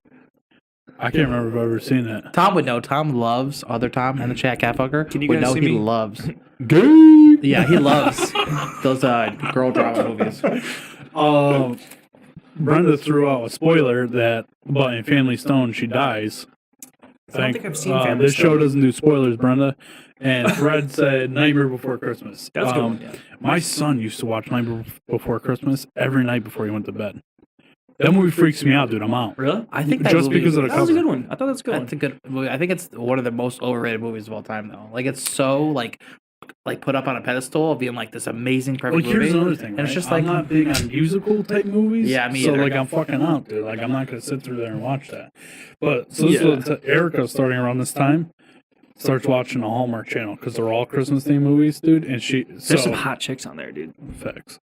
I can't remember if I've ever seen that. Tom would know. Tom loves other Tom and the chat cat fucker. Can you would guys know see he me? loves. Gay. Yeah, he loves those girl drama movies. Brenda threw out a spoiler that, but in Family Stone, she dies. I don't think I've seen Family This show Stone. doesn't do spoilers, Brenda. And Fred said Nightmare Before Christmas. That's a good one, yeah. My son used to watch Nightmare Before Christmas every night before he went to bed. That movie freaks me out, dude. I'm out. Really? I think that Just movie, because of the That was a cover. good one. I thought that's a good that's a one. good movie. I think it's one of the most overrated movies of all time, though. Like it's so like put up on a pedestal of being like this amazing perfect Like, here's movie. another thing. And it's right? just I'm like- not big on musical type movies. Yeah, me So either. like I'm fucking out, dude. Like I'm not gonna sit through there and watch that. But so this is what Erica starting around this time starts watching a Hallmark channel because they're all Christmas themed movies, dude. And There's some hot chicks on there, dude. facts.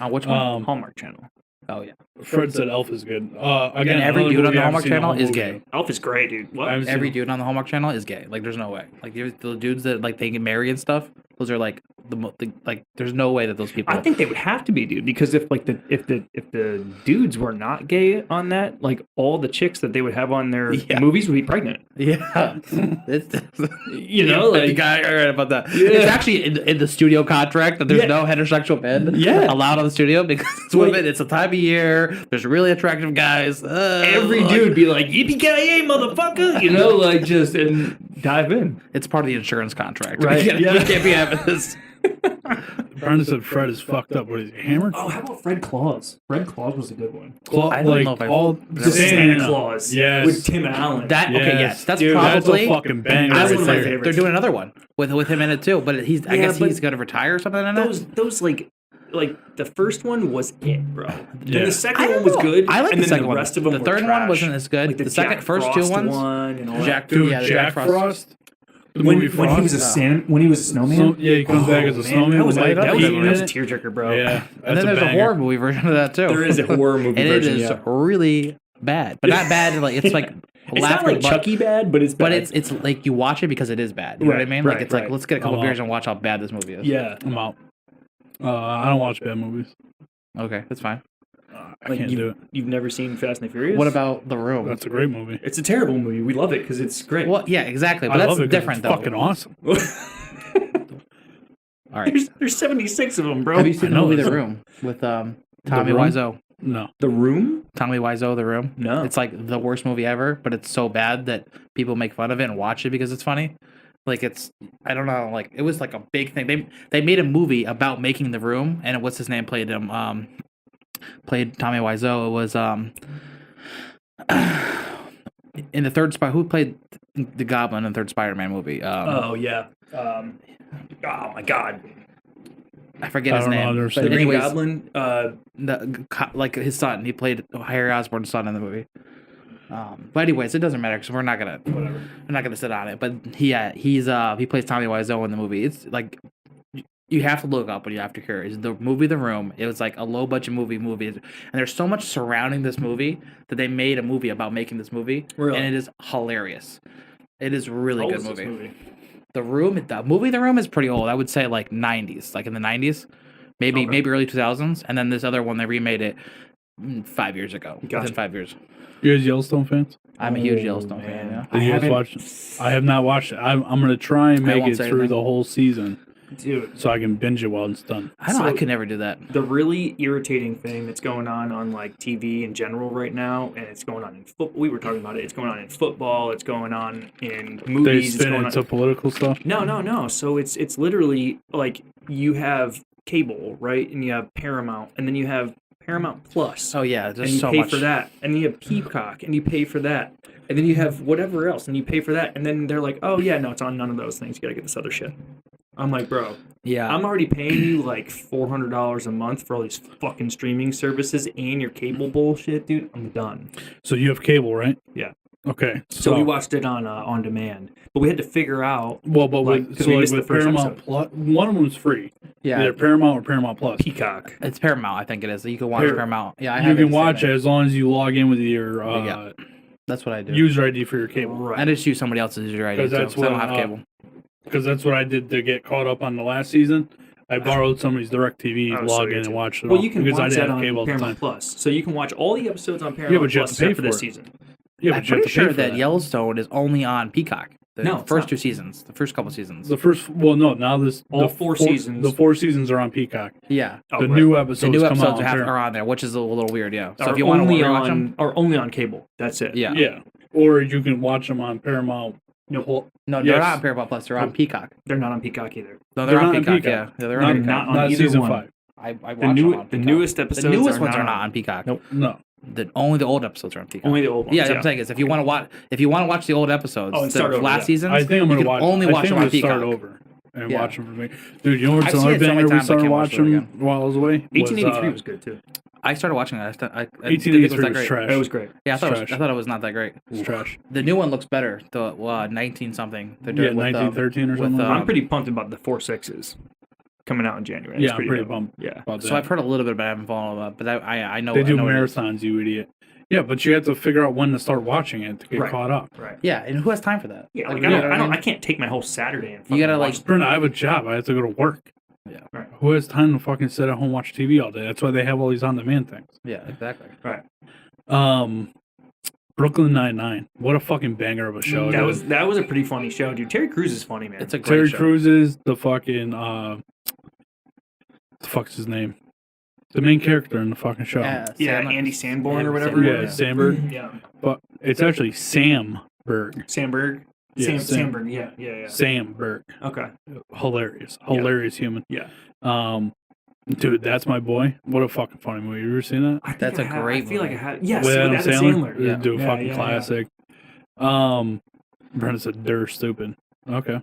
Which one? Hallmark Channel. Oh yeah. Fred said Elf is good. Again, And every another dude on movie the I haven't Hallmark seen channel the is whole gay. movie. Elf is great, dude. What? I haven't Every seen- dude on the Hallmark channel is gay. Like there's no way. Like the dudes that like they get married and stuff. Those are like like there's no way that those people. I think they would have to be, dude, because if the dudes were not gay on that, like all the chicks that they would have on their Yeah. movies would be pregnant. Yeah, it's, You know, the like guy right about that. Yeah. It's actually in the studio contract that there's Yeah. no heterosexual men Yeah. allowed on the studio because it's Like- women. It's a time of year. There's really attractive guys. every dude be like, "Yippee ki yay, motherfucker!" You know, like just and dive in. It's part of the insurance contract. Right, We yeah. can't be having this. Brenda said Fred is fucked up. What is he, hammered? Oh, how about Fred Claus? Fred Claus was a good one. I don't know if I've all never The seen Santa Claus. Yes. With Tim Allen. That okay? Yes. Yes, that's Dude, probably. that's a fucking banger. That's right one of my there. favorites. They're doing another one with him in it too, but he's. I Yeah, guess but he's gonna retire or something. In it. those like the first one was it, bro. Then Yeah. the second I don't one was know. good. I like and the then second the one. rest of them The were third one trash. wasn't as good. Like The second- Jack first two Frost ones- one and all Jack, Dude, yeah, the Jack Frost. The movie when he was a Frost. when he was a snowman. So- yeah, he comes back as a snowman That was with like, Mike that was Keaton in a it. tearjerker, bro. Yeah, And that's then there's a banger. horror movie version of that too. There is a horror movie and it version. is Yeah. really bad, but not bad. Like it's like It's not like Chucky bad, but it's bad. But it's like you watch it because it is bad. You know what I Right, mean? Like right, it's like right. let's get a couple Oh, beers and watch how bad this movie is. yeah. I'm out. I don't watch bad movies. Okay, that's fine. I Like can't do it. you've never seen Fast and the Furious? What about The Room? That's a great movie. It's a terrible movie. We love it because it's great. Well, yeah, exactly. But I that's love it 'cause different it's though. fucking awesome. All right. There's 76 of them, bro. Have you seen the I know movie this. The Room with Tommy Room? Wiseau? No. The Room? Tommy Wiseau, The Room. No. It's like the worst movie ever, but it's so bad that people make fun of it and watch it because it's funny. Like it's, I don't know, like it was like a big thing. They made a movie about making The Room, and what's his name played him? Played Tommy Wiseau. It was in the third who played the Goblin in the third Spider-Man movie? Oh yeah. Oh my God. I forget I his don't know, name. there's But the The Green anyways, Goblin. like his son, he played Harry Osborn's son in the movie. But anyways, it doesn't matter because we're not gonna sit on it. But he plays Tommy Wiseau in the movie. It's like you have to look up when you have to curious. The movie The Room. It was like a low budget movie, and there's so much surrounding this movie that they made a movie about making this movie, Really? and it is hilarious. It is a really How good old is this movie. The movie The Room is pretty old. I would say like 90s, like in the 90s, maybe early 2000s. And then this other one they remade it 5 years ago. Gotcha. Within 5 years. You guys Yellowstone fans? I'm a huge Oh, Yellowstone man. fan. Did you guys watch it? I have not watched it. I'm going to try and make won't it say through anything. the whole season. Dude, so I can binge it while it's done. I could never do that. the really irritating thing that's going on like TV in general right now, and it's going on in football. We were talking about it. It's going on in football. It's going on in They movies. It's spin going into on. political stuff. No. So it's literally like you have cable, right, and you have Paramount, and then you have Paramount Plus. Oh yeah, And there's you so pay much. for that, and then you have Peacock, and you pay for that, and then you have whatever else, and you pay for that, and then they're like, "Oh yeah, no, it's on none of those things. You gotta get this other shit." I'm like, bro, Yeah, I'm already paying you like $400 a month for all these fucking streaming services and your cable bullshit, dude. I'm done. So you have cable, right? Yeah. Okay. So we watched it on demand, but we had to figure out Well, but like, with, 'cause so we like missed the with first Paramount episode. Plus, one of them's free. yeah. Either Paramount or Paramount Plus. Peacock. It's Paramount, I think it is. You can watch Par- Paramount. Yeah, I You have can the same watch thing. it as long as you log in with your Yeah. That's what I do. user ID for your cable. Right. I just use somebody else's user ID 'Cause too, that's 'cause I don't what, have cable. Because that's what I did to get caught up on the last season. I borrowed somebody's DirecTV, Oh, so log you in, do. and watched it Well, all. you can because I watch didn't that have on cable at the time. Paramount Plus, so you can watch all the episodes on Paramount but you have Plus to pay except for for this it. season. Yeah, I'm but you have pretty to pay sure for that Yellowstone is only on Peacock. The No, it's first not. 2 seasons, the first couple seasons. The first, well, no, now All the four seasons. The 4 seasons are on Peacock. Yeah, Oh, The right. new the episodes new come episodes out on Paramount. are on there, which is a little weird. Yeah, so Are if you want to only watch them, are only on cable. That's it. yeah, Yeah, or you can watch them on Paramount. No, no, they're Yes. not on Paramount Plus. They're on Peacock. they're not on Peacock either. No, They're they're on not on Peacock. Peacock. Yeah, they're Not, on They're Peacock. not on not either season one. 5. I watch The them new on the Peacock. newest episodes. The newest ones not are not on Peacock. Nope. No, Only the old episodes are on Peacock. Only the old ones. Yeah, I'm saying is if you want to watch the old episodes, Oh, and the start over, last yeah. seasons, I think I'm you gonna can watch. only I watch think them I'm on gonna start Peacock. over and Yeah. watch them for me, dude. You know what's I've seen another it so banger many we times I started can't watch it watching again. while I was away? Was, 1883 was good too. I started watching it. I didn't think it 1883 was that was great. trash. It was great. Yeah, I thought Trash. it was not that great. It's trash. The new one looks better. The 19 something. They're Yeah, doing with, 1913 or something. with, I'm pretty pumped about the 4/6s coming out in January. Yeah, It's I'm pretty dope. pumped. Yeah. About So that. I've heard a little bit, but I haven't followed up. But I know They do I know what it is. marathons, you idiot. Yeah, but you have to figure out when to start watching it to get Right. caught up. Right. Yeah, and who has time for that? Yeah, like you I know don't, what I don't, mean? I can't take my whole Saturday and You gotta, fucking like, watch- Brenda, I have a job. I have to go to work. Yeah, Right. Who has time to fucking sit at home and watch TV all day? That's why they have all these on-demand things. yeah, exactly. Right. Brooklyn Nine-Nine. What a fucking banger of a show. That dude. that was a pretty funny show, dude. Terry Crews is funny, man. It's a great Terry show. Crews is the fucking the fuck's his name? The main character in the fucking show. Yeah, Andy Sanborn or Yeah, whatever. Yeah, Sandberg. Yeah. But it's actually Sam Berg. Sandberg. Yeah, Sam. Sandberg. Yeah. Sam Berg. Okay. Hilarious. Yeah. Hilarious human. Yeah. Dude, That's My Boy. What a fucking funny movie. You ever seen that? I think That's I a have- great I feel like I movie. had. Yes, With Adam Sandler? Yeah. Dude, Yeah, fucking yeah, classic. Brenda said they're stupid. Okay.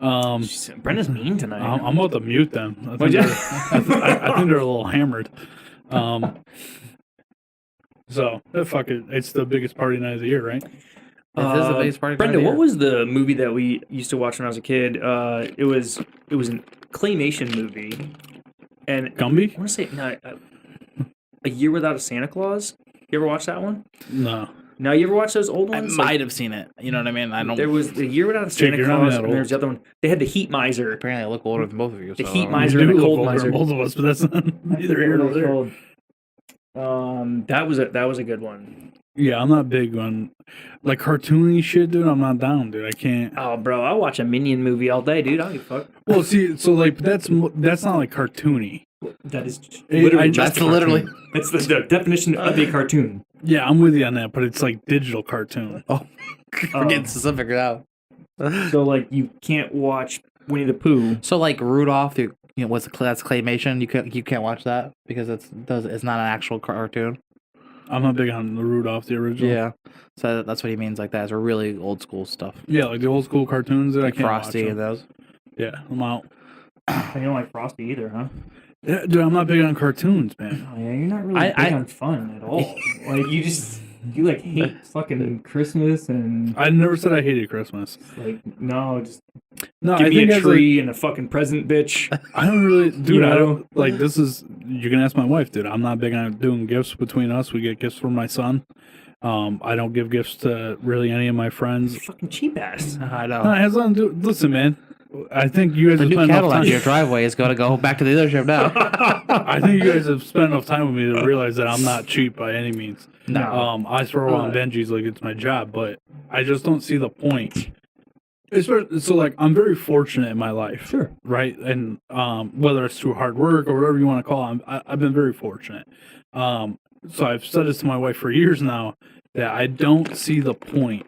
Brenda's mean tonight. I'm about to mute them. I What'd think, you- I think they're a little hammered. So fuck it. It's the biggest party night of the year, right? This is the biggest party. Brenda, of the what year. was the movie that we used to watch when I was a kid? It was a claymation movie, and I Gumby? want to say A Year Without a Santa Claus. You ever watch that one? No. No, you ever watch those old I ones? might have seen it. You know what I mean? I don't. There was A Year Without a Santa you're not Claus, that and there's the old. other one. They had the Heat Miser. Apparently, I look older than both of you. The so Heat I don't know. Miser You and do the look Cold older Miser. than both of us, but that's neither here nor there. That was a good one. Yeah, I'm not big on like cartoony shit, dude. I'm not down, dude. I can't. Oh, bro, I watch a Minion movie all day, dude. I don't give a fuck. Well, see, so like that's not like cartoony. That is Hey, literally I- just That's a literally. cartoon. That's the definition of a cartoon. Yeah, I'm with you on that, but it's like digital cartoon. We're getting specific now. So like you can't watch Winnie the Pooh. So like Rudolph, what's that's claymation? You can't watch that because it's not an actual cartoon. I'm not big on the Rudolph, the original. Yeah. So that's what he means like that. It's really old school stuff. Yeah, like the old school cartoons that Like I can't Frosty watch and them. those. Yeah, I'm out. You don't like Frosty either, huh? Yeah, dude, I'm not big on cartoons, man. Oh yeah, you're not really I- big on fun at all. Like you like hate fucking Christmas and I never said I hated Christmas. like no, just No, give I me think a as tree and a fucking present, bitch. I don't really, dude. You I know? don't like this. Is you can ask my wife, dude. I'm not big on doing gifts between us. We get gifts from my son. I don't give gifts to really any of my friends. Fucking cheap ass. I No, it know. has nothing to do. Listen, man. I think you guys The have new spent enough Cadillac time. in your driveway is going to go back to the dealership now. I think you guys have spent enough time with me to realize that I'm not cheap by any means. No. I throw on Benjis like it's my job, but I just don't see the point So like I'm very fortunate in my life. Sure. Right? And whether it's through hard work or whatever you want to call it, I've been very fortunate. So I've said this to my wife for years now that I don't see the point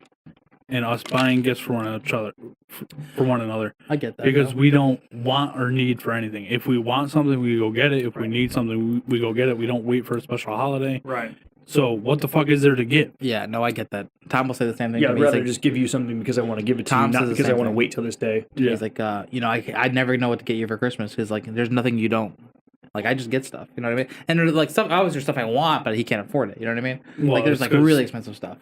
in us buying gifts for one another. I get that. Because we don't want or need for anything. If we want something, we go get it. If we need something, we go get it. We don't wait for a special holiday. Right. So what the fuck is there to give? Yeah, no, I get that. Tom will say the same thing. Yeah, to I'd me. He's rather like, just give you something because I want to give it to Tom you, not says the because I same want to thing. wait till this day. Yeah. He's like, I'd never know what to get you for Christmas because like there's nothing you don't. Like I just get stuff, you know what I mean? And there's like stuff, obviously there's stuff I want, but he can't afford it. You know what I mean? Well, like there's it's like 'cause- really expensive stuff.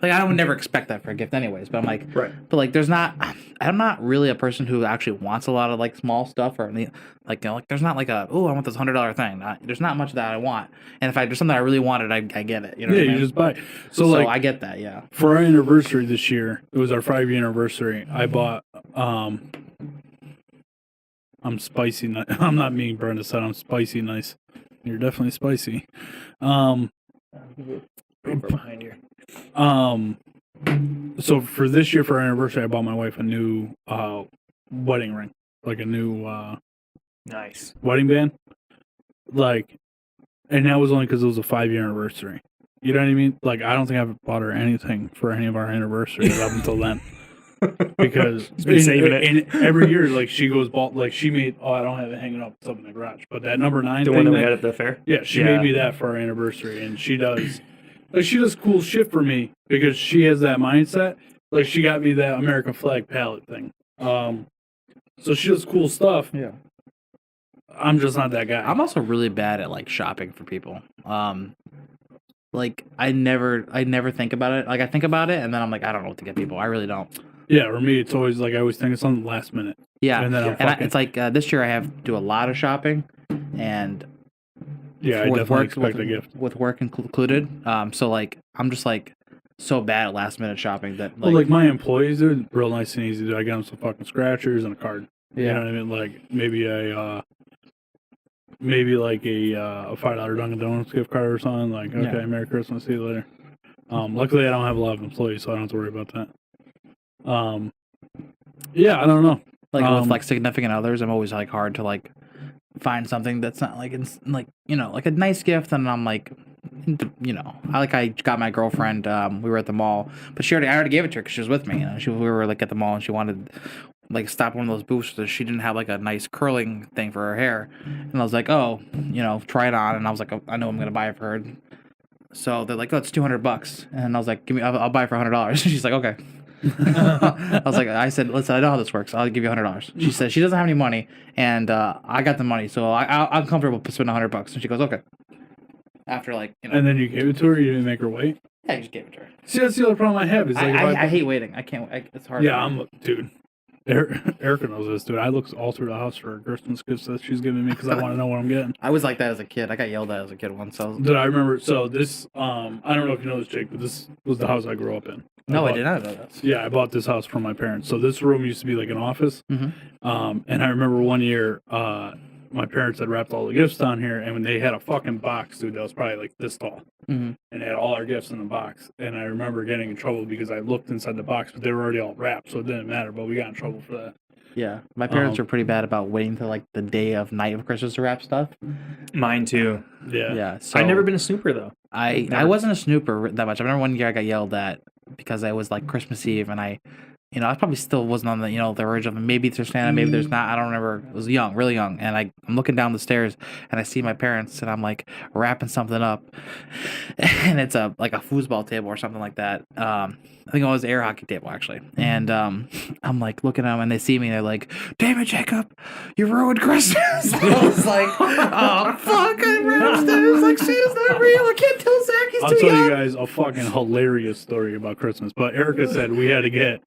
Like I would never expect that for a gift, anyways. But I'm like, Right. But like there's not. I'm not really a person who actually wants a lot of like small stuff or like there's not like I want this $100 thing. There's not much that I want. And if there's something I really wanted, I get it. You know? Yeah, what I you mean? just buy. So So like I get that. Yeah. for our anniversary this year, it was our 5-year anniversary. I bought I'm spicy. I'm not mean, Brenda said I'm spicy nice. You're definitely spicy. Paper behind here. So for this year for our anniversary, I bought my wife a new wedding ring, like a new Nice. wedding band. Like, and that was only because it was a 5-year anniversary. You know what I mean? Like, I don't think I've bought her anything for any of our anniversaries up until then. Because been saving it. and every year, like she goes bald, like she made. Oh, I don't have it hanging up in the garage, but that number 9 The thing one that we had at the fair? yeah, she Yeah. made me that for our anniversary, and she does cool shit for me because she has that mindset. Like she got me that American flag palette thing. So she does cool stuff. Yeah. I'm just not that guy. I'm also really bad at like shopping for people. Like I never think about it. Like I think about it and then I'm like I don't know what to get people. I really don't. Yeah, for me, it's always like I always think of something last minute. Yeah, And then I'm fucking- it's like this year I have to do a lot of shopping, and Yeah, I with definitely work, expect with, a gift. with work included. So like I'm just like so bad at last minute shopping that Well, like my employees, they're real nice and easy. I get them some fucking scratchers and a card. You Yeah. know what I mean? Like maybe like a $5 Dunkin' Donuts gift card or something. Like, okay, Yeah. Merry Christmas, see you later. Luckily, I don't have a lot of employees, so I don't have to worry about that. Yeah, I don't know. like with like significant others, I'm always like hard to like find something that's not like like like a nice gift, and I'm like. I got my girlfriend. We were at the mall, but I already gave it to her because she was with me. We were like at the mall, and she wanted like stop one of those booths so she didn't have like a nice curling thing for her hair, and I was like, oh, try it on, and I was like, oh, I know I'm gonna buy it for her. So they're like, oh, it's $200, and I was like, I'll buy it for $100. She's like, okay. I said, listen, I know how this works. I'll give you $100. She said she doesn't have any money, and I got the money, so I'm comfortable spending $100. And she goes, okay. After And then you gave it to her. You didn't make her wait. yeah, I just gave it to her. See, that's the other problem I have. Is like if I hate waiting. I can't. It's hard. Yeah, dude. Erica knows this, dude. I look all through the house for her Christmas gifts that she's giving me because I want to know what I'm getting. I was like that as a kid. I got yelled at as a kid once. Did I remember? So this, I don't know if you know this, Jake, but this was the house I grew up in. I did not know that. Yeah, I bought this house from my parents. So this room used to be like an office. Mhm. And I remember one year, my parents had wrapped all the gifts down here, and when they had a fucking box, dude, that was probably like this tall, Mhm. and they had all our gifts in the box. And I remember getting in trouble because I looked inside the box, but they were already all wrapped, so it didn't matter. But we got in trouble for that. Yeah, my parents were pretty bad about waiting till like the day of night of Christmas to wrap stuff. Mine too. Yeah. Yeah, so I've never been a snooper though. I Never. wasn't a snooper that much. I remember one year I got yelled at because I was like Christmas Eve, and I probably still wasn't on the verge of maybe there's Santa, maybe there's not. I don't remember. I was young, really young, and I'm looking down the stairs and I see my parents, and I'm like wrapping something up, and it's like a foosball table or something like that. I think it was an air hockey table actually, and I'm like looking at them, and they see me, and they're like, "Damn it, Jacob, you ruined Christmas." I was like, "Oh fuck, I ruined it." I was like, "Santa's not real. I can't tell Zach he's I'll too tell young." you guys a fucking hilarious story about Christmas. But Erica said we had to get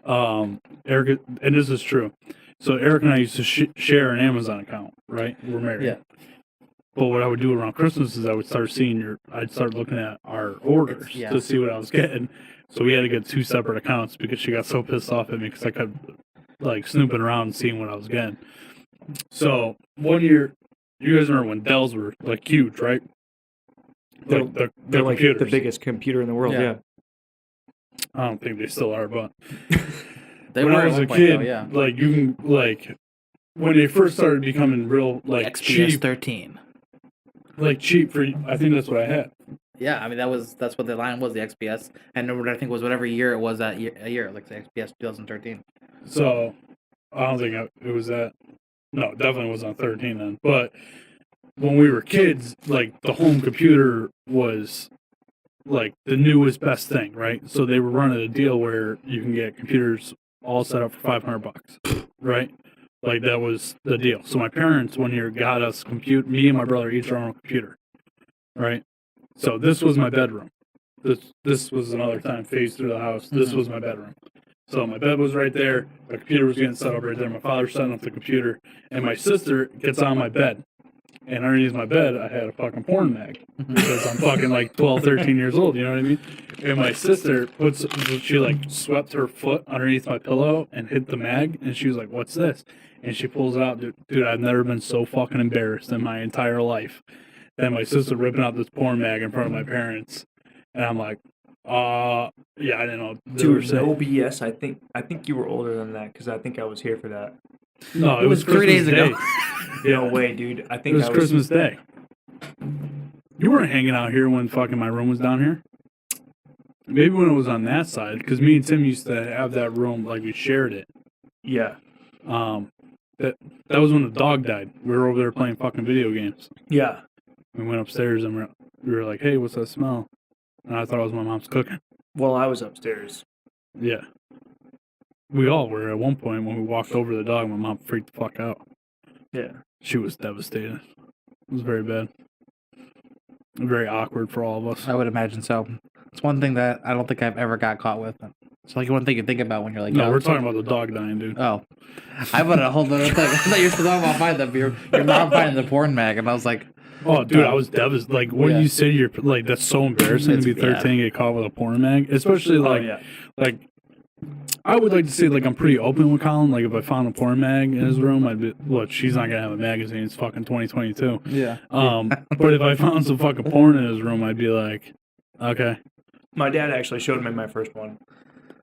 Erica, and this is true. So Eric and I used to share an Amazon account, right? We're married. Yeah. But what I would do around Christmas is I would start I'd start looking at our orders Yeah. to see what I was getting. So we had to get 2 separate accounts because she got so pissed off at me because I kept like snooping around and seeing what I was getting. So one year, you guys remember when Dells were like huge, right? They're The like computers. the biggest computer in the world. Yeah. Yeah. I don't think they still are, but They when were I at was a one point, kid, though, yeah. like you can like when they first started becoming real like XPS cheap, 13. like cheap for. I think that's what I had. Yeah, I mean that's what the line was, the XPS, and I think was whatever year it was that year, a year, like the XPS 2013. So I don't think it was that. No, it definitely wasn't 13 then. But when we were kids, like the home computer was like the newest best thing, right? So they were running a deal where you can get computers all set up for $500, right? Like that was the deal. So my parents one year got us me and my brother each our own computer, right? So this was my bedroom. This was another time phased through the house. This was my bedroom. So my bed was right there. My computer was getting set up right there. My father's setting up the computer, and my sister gets on my bed. And underneath my bed, I had a fucking porn mag because I'm fucking like 12, 13 years old. You know what I mean? And my sister she like swept her foot underneath my pillow and hit the mag, and she was like, "What's this?" And she pulls it out, dude. I've never been so fucking embarrassed in my entire life than my sister ripping out this porn mag in front of my parents, and I'm like, yeah, I didn't know. Dude, no BS. I think you were older than that because I think I was here for that. No, it was 3 Christmas days ago. Day. No way, dude. I It think was Christmas Day. You weren't hanging out here when fucking my room was down here. Maybe when it was on that side, because me and Tim used to have that room, like we shared it. Yeah. That was when the dog died. We were over there playing fucking video games. Yeah. We went upstairs and we were like, "Hey, what's that smell?" And I thought it was my mom's cooking. Well, I was upstairs. Yeah. We all were at one point when we walked over the dog. My mom freaked the fuck out. Yeah. She was devastated. It was very bad. Very awkward for all of us. I would imagine so. It's one thing that I don't think I've ever got caught with. It's like one thing you think about when you're like, No, we're talking about the dog dying, dude. Oh, I put a whole other thing. I thought you were talking about finding your mom finding the porn mag, and I was like, Oh, dude, I was devastated. Like, when Yeah. you say you're like, that's so embarrassing to be 13 and get caught with a porn mag, especially like, like, I would like to say like I'm pretty open with Colin. Like, if I found a porn mag in his room, I'd be, look, she's not gonna have a magazine. It's fucking 2022. yeah. But if I found some fucking porn in his room, I'd be like, okay, My dad actually showed me my first one.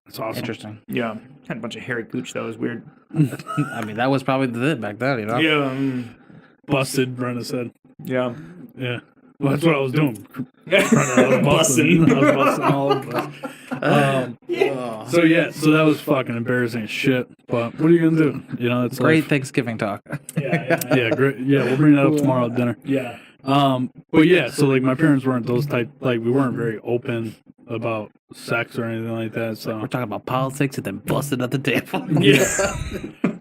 that's awesome. Interesting. Yeah. Had a bunch of hairy cooch. That was weird. I mean, that was probably the it back then, you know? Yeah. Busted, Brenda said. Yeah. Yeah. Well, that's what I was doing. Bussin'. I was busting all over the place. So yeah, so that was fucking embarrassing as shit. But what are you gonna do? You know, it's Great life. Thanksgiving talk. Yeah, great. Yeah, we'll bring that up tomorrow at dinner. Yeah. But yeah, so like my parents weren't those type. Like we weren't very open about sex or anything like that. So We're talking about politics and then busted at the table. yeah,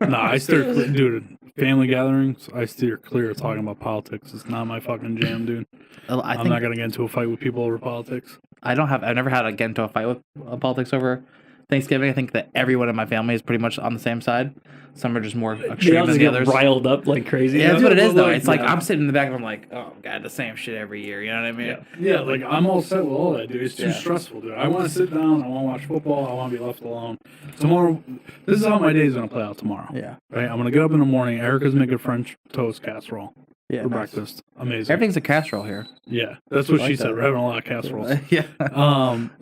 no, I steer, dude. Family gatherings, I steer clear of talking about politics. It's not my fucking jam, dude. I'm not gonna get into a fight with people over politics. I've never had to get into a fight with politics over Thanksgiving. I think that everyone in my family is pretty much on the same side. Some are just more They extreme also than the get others. riled up like crazy. Yeah, that's what it is, though. It's like yeah. I'm sitting in the back and I'm like, oh god, the same shit every year. You know what I mean? Yeah, like I'm all set with all that, dude. It's too Yeah. stressful, dude. I want to sit down. I want to watch football. I want to be left alone. Tomorrow, this is how my day is gonna play out tomorrow. Yeah. Right, I'm gonna get up in the morning. Erica's making French toast casserole Yeah. for nice. breakfast. Amazing. Everything's a casserole here. Yeah, that's what I she like said. that. We're having a lot of casseroles. Yeah.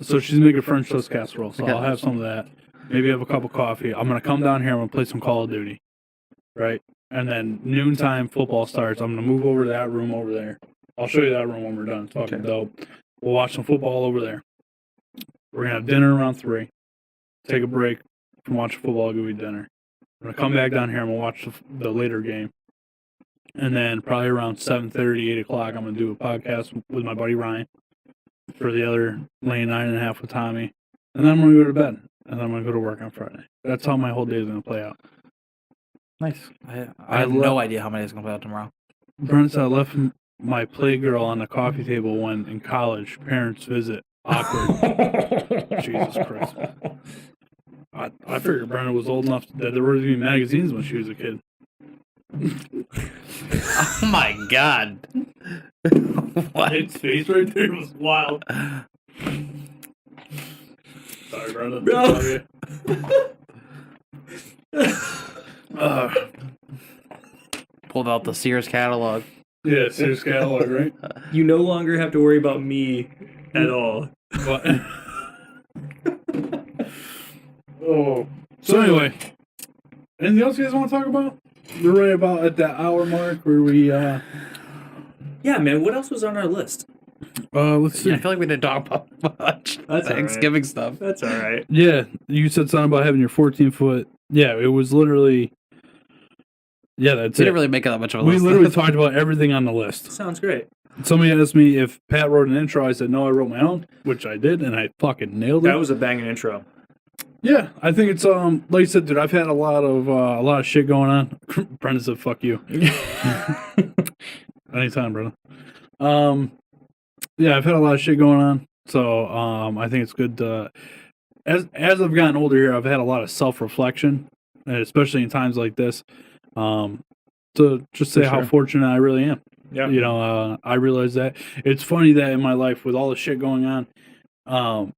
So she's making French toast casserole. So Okay. I'll have some of that. Maybe have a cup of coffee. I'm gonna come down here. I'm gonna play some Call of Duty. Right, and then noontime football starts. I'm gonna move over to that room over there. I'll show you that room when we're done. It's fucking dope. We'll watch some football over there. We're gonna have dinner around 3. Take a break from watching football. Go eat dinner. I'm gonna come back down here. I'm gonna watch the later game. And then probably around 7:30, 8 o'clock, I'm gonna do a podcast with my buddy Ryan for the other lane 9.5 with Tommy. And then I'm gonna go to bed. And then I'm gonna go to work on Friday. That's how my whole day is gonna play out. Nice. I have no idea how many days gonna play out tomorrow. Brent said I left my playgirl on the coffee table when in college. Parents visit. Awkward. Jesus Christ. I figured Brenda was old enough that there were to be magazines when she was a kid. Oh my god. What? His face right there was wild. Sorry, Brenda. Bro. Sorry. Pulled out the Sears catalog. Yeah, Sears catalog, right? You no longer have to worry about me at all. But, oh, So anyway, anything else you guys want to talk about? We're right about at that hour mark where we. Yeah, man. What else was on our list? Let's see. Yeah, I feel like we didn't talk about much That's all right. Thanksgiving stuff. That's all right. Yeah, you said something about having your 14-foot. Yeah, it was literally. Yeah, that's We it. didn't really make that much of a We list. literally talked about everything on the list. Sounds great. Somebody asked me if Pat wrote an intro. I said no, I wrote my own, which I did, and I fucking nailed it. That was a banging intro. Yeah, I think it's like you said, dude. I've had a lot of shit going on. Brendan said, "Fuck you." Anytime, brother. Yeah, I've had a lot of shit going on, so I think it's good. As I've gotten older here, I've had a lot of self-reflection, and especially in times like this, to just say how fortunate I really am. Yeah. You know, I realize that it's funny that in my life with all the shit going on, I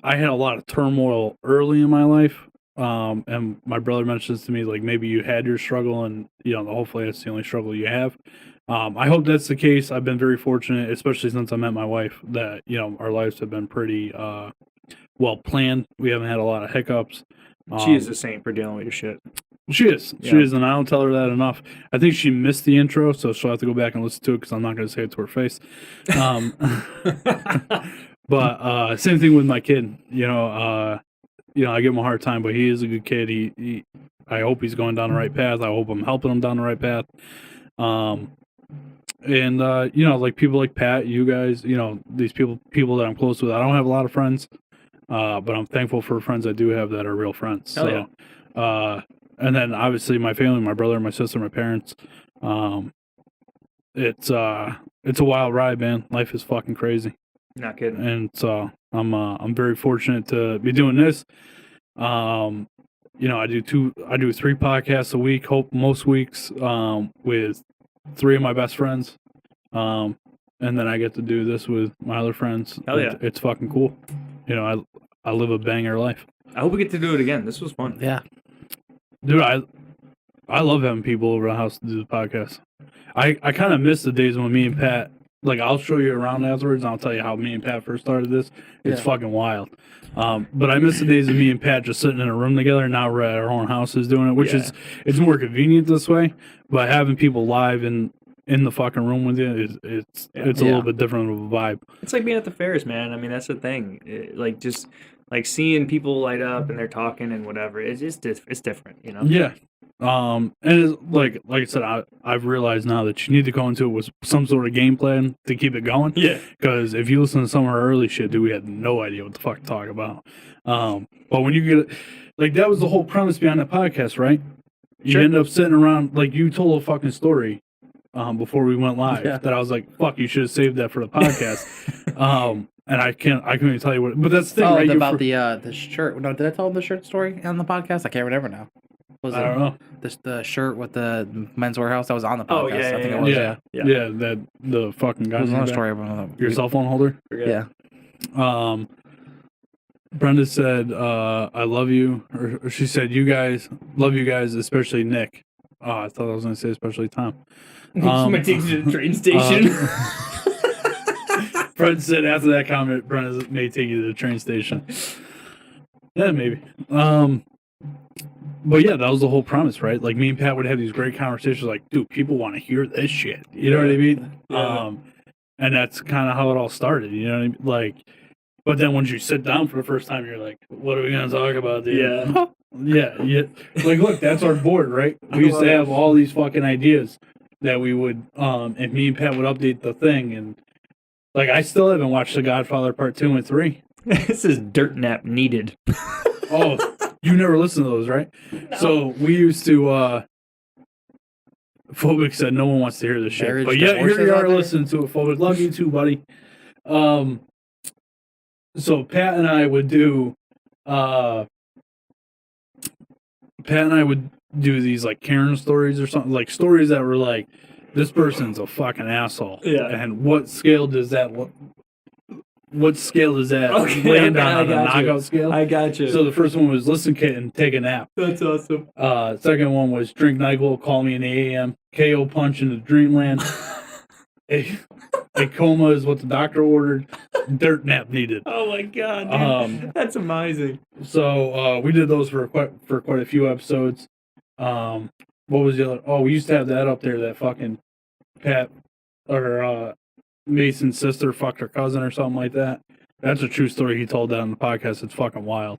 had a lot of turmoil early in my life. And my brother mentions to me, like, maybe you had your struggle and, you know, hopefully that's the only struggle you have. I hope that's the case. I've been very fortunate, especially since I met my wife, that, you know, our lives have been pretty, well planned. We haven't had a lot of hiccups. She is a saint for dealing with your shit. She is. Yeah. She is, and I don't tell her that enough. I think she missed the intro, so she'll have to go back and listen to it because I'm not going to say it to her face. But same thing with my kid. You know, I give him a hard time, but he is a good kid. I hope he's going down the right path. I hope I'm helping him down the right path. And you know, like people like Pat, you guys, you know, these people that I'm close with. I don't have a lot of friends, but I'm thankful for friends I do have that are real friends. Hell So, and then obviously my family, my brother, my sister, my parents. It's a wild ride, man. Life is fucking crazy. Not kidding. And so I'm very fortunate to be doing this. You know, I do 3 podcasts a week, hope most weeks, with 3 of my best friends. And then I get to do this with my other friends. Hell yeah. It's fucking cool. You know, I live a banger life. I hope we get to do it again. This was fun. Yeah. Dude, I love having people over the house to do the podcast. I kind of miss the days when me and Pat, like, I'll show you around afterwards and I'll tell you how me and Pat first started this. It's fucking wild. But I miss the days of me and Pat just sitting in a room together. Now we're at our own houses doing it, which is, it's more convenient this way. But having people live in the fucking room with you, it's a little bit different of a vibe. It's like being at the fairs, man. I mean, that's the thing. Like, just like seeing people light up and they're talking and whatever. It's just it's different, you know. Yeah. And it's like I said, I've realized now that you need to go into it with some sort of game plan to keep it going. Yeah. Because if you listen to some of our early shit, dude, we had no idea what the fuck to talk about. But when you get like, that was the whole premise behind the podcast, right? You end up sitting around, like, you told a fucking story before we went live that I was like, fuck, you should have saved that for the podcast. And I can't even tell you what, but that's the thing, right? About the shirt. No, did I tell the shirt story on the podcast? I can't remember now. I don't know. The shirt with the Men's Warehouse that was on the podcast. Oh, yeah, I think yeah, it was. Yeah, that the fucking guy. It was another story about your cell phone holder. Yeah. Brenda said, "I love you," or she said, "You guys love you guys, especially Nick." Oh, I thought I was going to say especially Tom. Somebody takes you to the train station. Brenda said after that comment, Brenda may take you to the train station. Yeah, maybe. But yeah, that was the whole premise, right? Like, me and Pat would have these great conversations like, dude, people want to hear this shit. You know what I mean? Yeah. And that's kind of how it all started, you know what I mean? Like, but then once you sit down for the first time, you're like, what are we going to talk about, dude? Yeah. Like, look, that's our board, right? We used to have all these fucking ideas that we would, and me and Pat would update the thing. And, like, I still haven't watched The Godfather Part 2 and 3. This is dirt nap needed. Oh, you never listened to those, right? No. So we used to, Phobic said no one wants to hear this shit. But yeah, here you are listening to it, Phobic. Love you too, buddy. So Pat and I would do these like Karen stories or something, like stories that were like, this person's a fucking asshole. Yeah. And what scale does that land on a knockout scale? I got you. So the first one was listen, kitten, take a nap. That's awesome. Second one was drink NyQuil, call me in the AM, KO punch in the dreamland. A coma is what the doctor ordered. Dirt nap needed. Oh my god, dude. That's amazing. So we did those for quite a few episodes. What was the other? Oh, we used to have that up there. That fucking Pat or Mason's sister fucked her cousin or something like that. That's a true story. He told that on the podcast. It's fucking wild.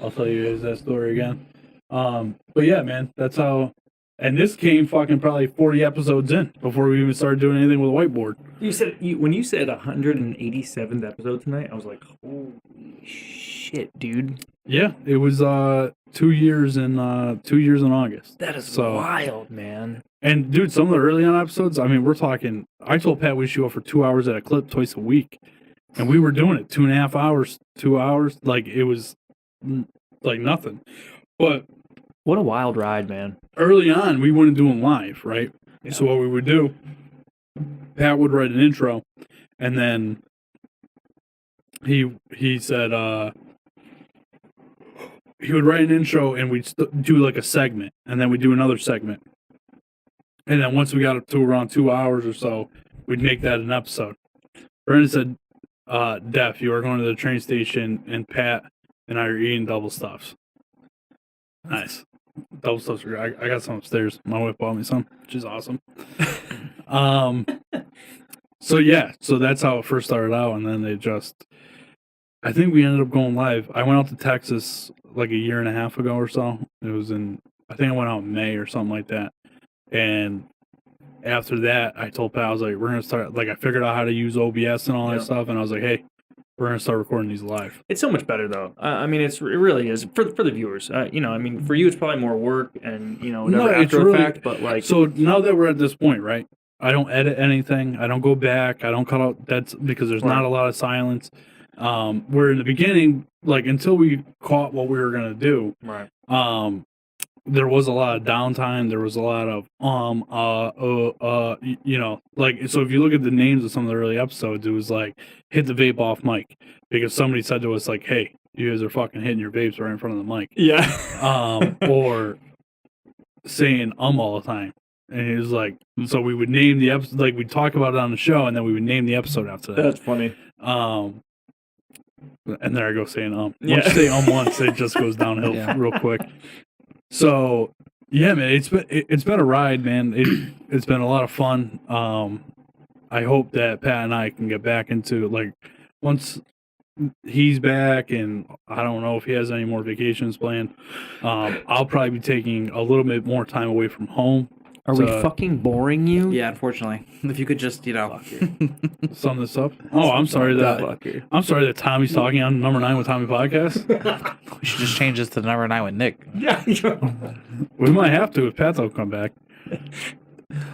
I'll tell you guys that story again. But yeah, man, that's how. And this came fucking probably 40 episodes in before we even started doing anything with a whiteboard. You said when you said 187th episode tonight, I was like, holy shit, dude. Yeah, it was 2 years in August. That is wild, man. And dude, some of the early on episodes, I mean, we're talking. I told Pat we should go for 2 hours at a clip twice a week, and we were doing it 2.5 hours, 2 hours. Like it was like nothing. But what a wild ride, man. Early on, we wouldn't do them live, right? Yeah. So what we would do, Pat would write an intro, and then he said he would write an intro, and we'd do like a segment, and then we'd do another segment. And then once we got up to around 2 hours or so, we'd make that an episode. Brendan said, Def, you are going to the train station, and Pat and I are eating double stuffs. Nice. Double stuffs are great. I got some upstairs. My wife bought me some, which is awesome. So yeah, so that's how it first started out, and then I think we ended up going live. I went out to Texas like a year and a half ago or so. It was I think I went out in May or something like that. And after that, I told Pat, I was like, we're going to start, like, I figured out how to use OBS and all that stuff, and I was like, hey, we're going to start recording these live. It's so much better, though. I mean, it really is. For the viewers, I mean, for you, it's probably more work and, whatever after effect, but, like... So now that we're at this point, right, I don't edit anything. I don't go back. I don't cut out, that's because there's not a lot of silence. Where in the beginning, like, until we caught what we were going to do, right. There was a lot of downtime. There was a lot of like, so if you look at the names of some of the early episodes, it was like hit the vape off mic, because somebody said to us like, hey, you guys are fucking hitting your vapes right in front of the mic. Yeah. Or saying all the time. And it was like, so we would name the episode, like we'd talk about it on the show, and then we would name the episode after that. That's funny. And there I go saying Once Yeah. you say once, it just goes downhill real quick. So yeah, man, it's been a ride, man. It's been a lot of fun. I hope that Pat and I can get back into, like, once he's back, and I don't know if he has any more vacations planned. I'll probably be taking a little bit more time away from home. Are we fucking boring you? Yeah, unfortunately. If you could just, sum this up. Oh, I'm sorry that Tommy's talking on Number 9 with Tommy podcast. We should just change this to Number 9 with Nick. Yeah. We might have to if Pat don't come back.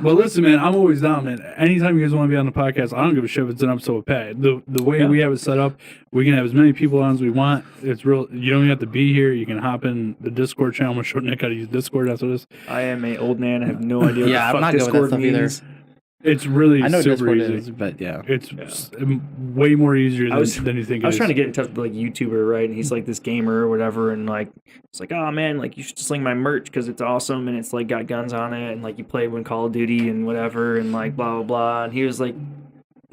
But listen, man, I'm always down, man. Anytime you guys want to be on the podcast, I don't give a shit if it's an episode with Pat. The way we have it set up, we can have as many people on as we want. It's real. You don't even have to be here. You can hop in the Discord channel. I'm going to show Nick how to use Discord after this. I am an old man. I have no idea what the I'm fuck not Discord good with that means. stuff either. It's really I know super Discord easy. is, but yeah. It's way more easier than you think I was it trying is. to get in touch with, like, YouTuber, right? And he's like this gamer or whatever, and like it's like, oh man, like you should sling my merch because it's awesome and it's like got guns on it, and like you play when Call of Duty and whatever, and like blah blah blah. And he was like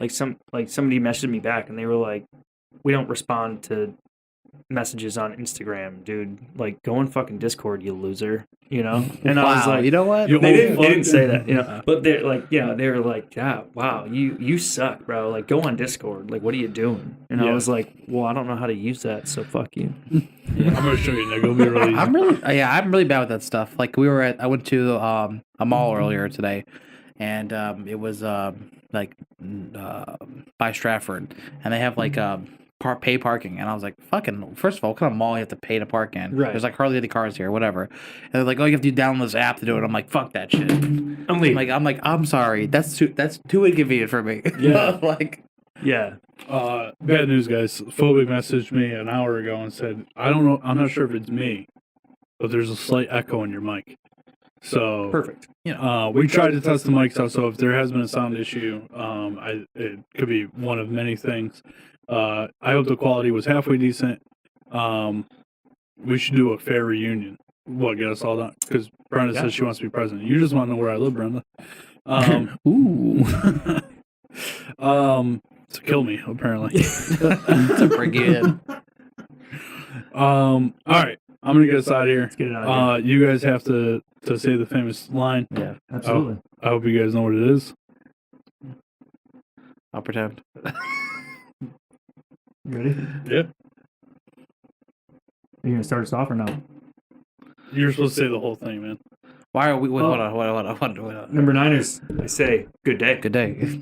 somebody messaged me back, and they were like, we don't respond to messages on Instagram, dude. Like, go on fucking Discord, you loser. And I was like, you know what? They didn't say that, but they're like, they were like, yeah, wow, you suck, bro. Like, go on Discord. Like, what are you doing? And I was like, well, I don't know how to use that, so fuck you. I'm gonna show you, Nick. It'll be really easy. I'm really bad with that stuff. Like I went to a mall earlier today, and it was by Stratford, and they have like pay parking, and I was like, fucking, first of all, what kind of mall you have to pay to park in? Right. There's like hardly any cars here, whatever. And they're like, oh, you have to download this app to do it. I'm like, fuck that shit. I'm leaving. I'm sorry, that's too inconvenient for me. Yeah. Yeah. Bad news, guys. Phobic messaged me an hour ago and said, I don't know, I'm not sure if it's me, but there's a slight echo in your mic. So Perfect. We tried to test the mics out, so if there has been a sound issue, it could be one of many things. I hope the quality was halfway decent. We should do a fair reunion. Get us all done? Because Brenda says she wants to be president. You just want to know where I live, Brenda. Ooh. To kill me, apparently. To bring you in. All right, I'm gonna get us out of here. Let's get it out of here. You guys have to say the famous line. Yeah, Absolutely. I hope you guys know what it is. I'll pretend. You ready? Yeah. Are you gonna start us off or no? You're supposed to say the whole thing, man. Why are we? Wait, hold on. Number 9 is I say good day. Good day.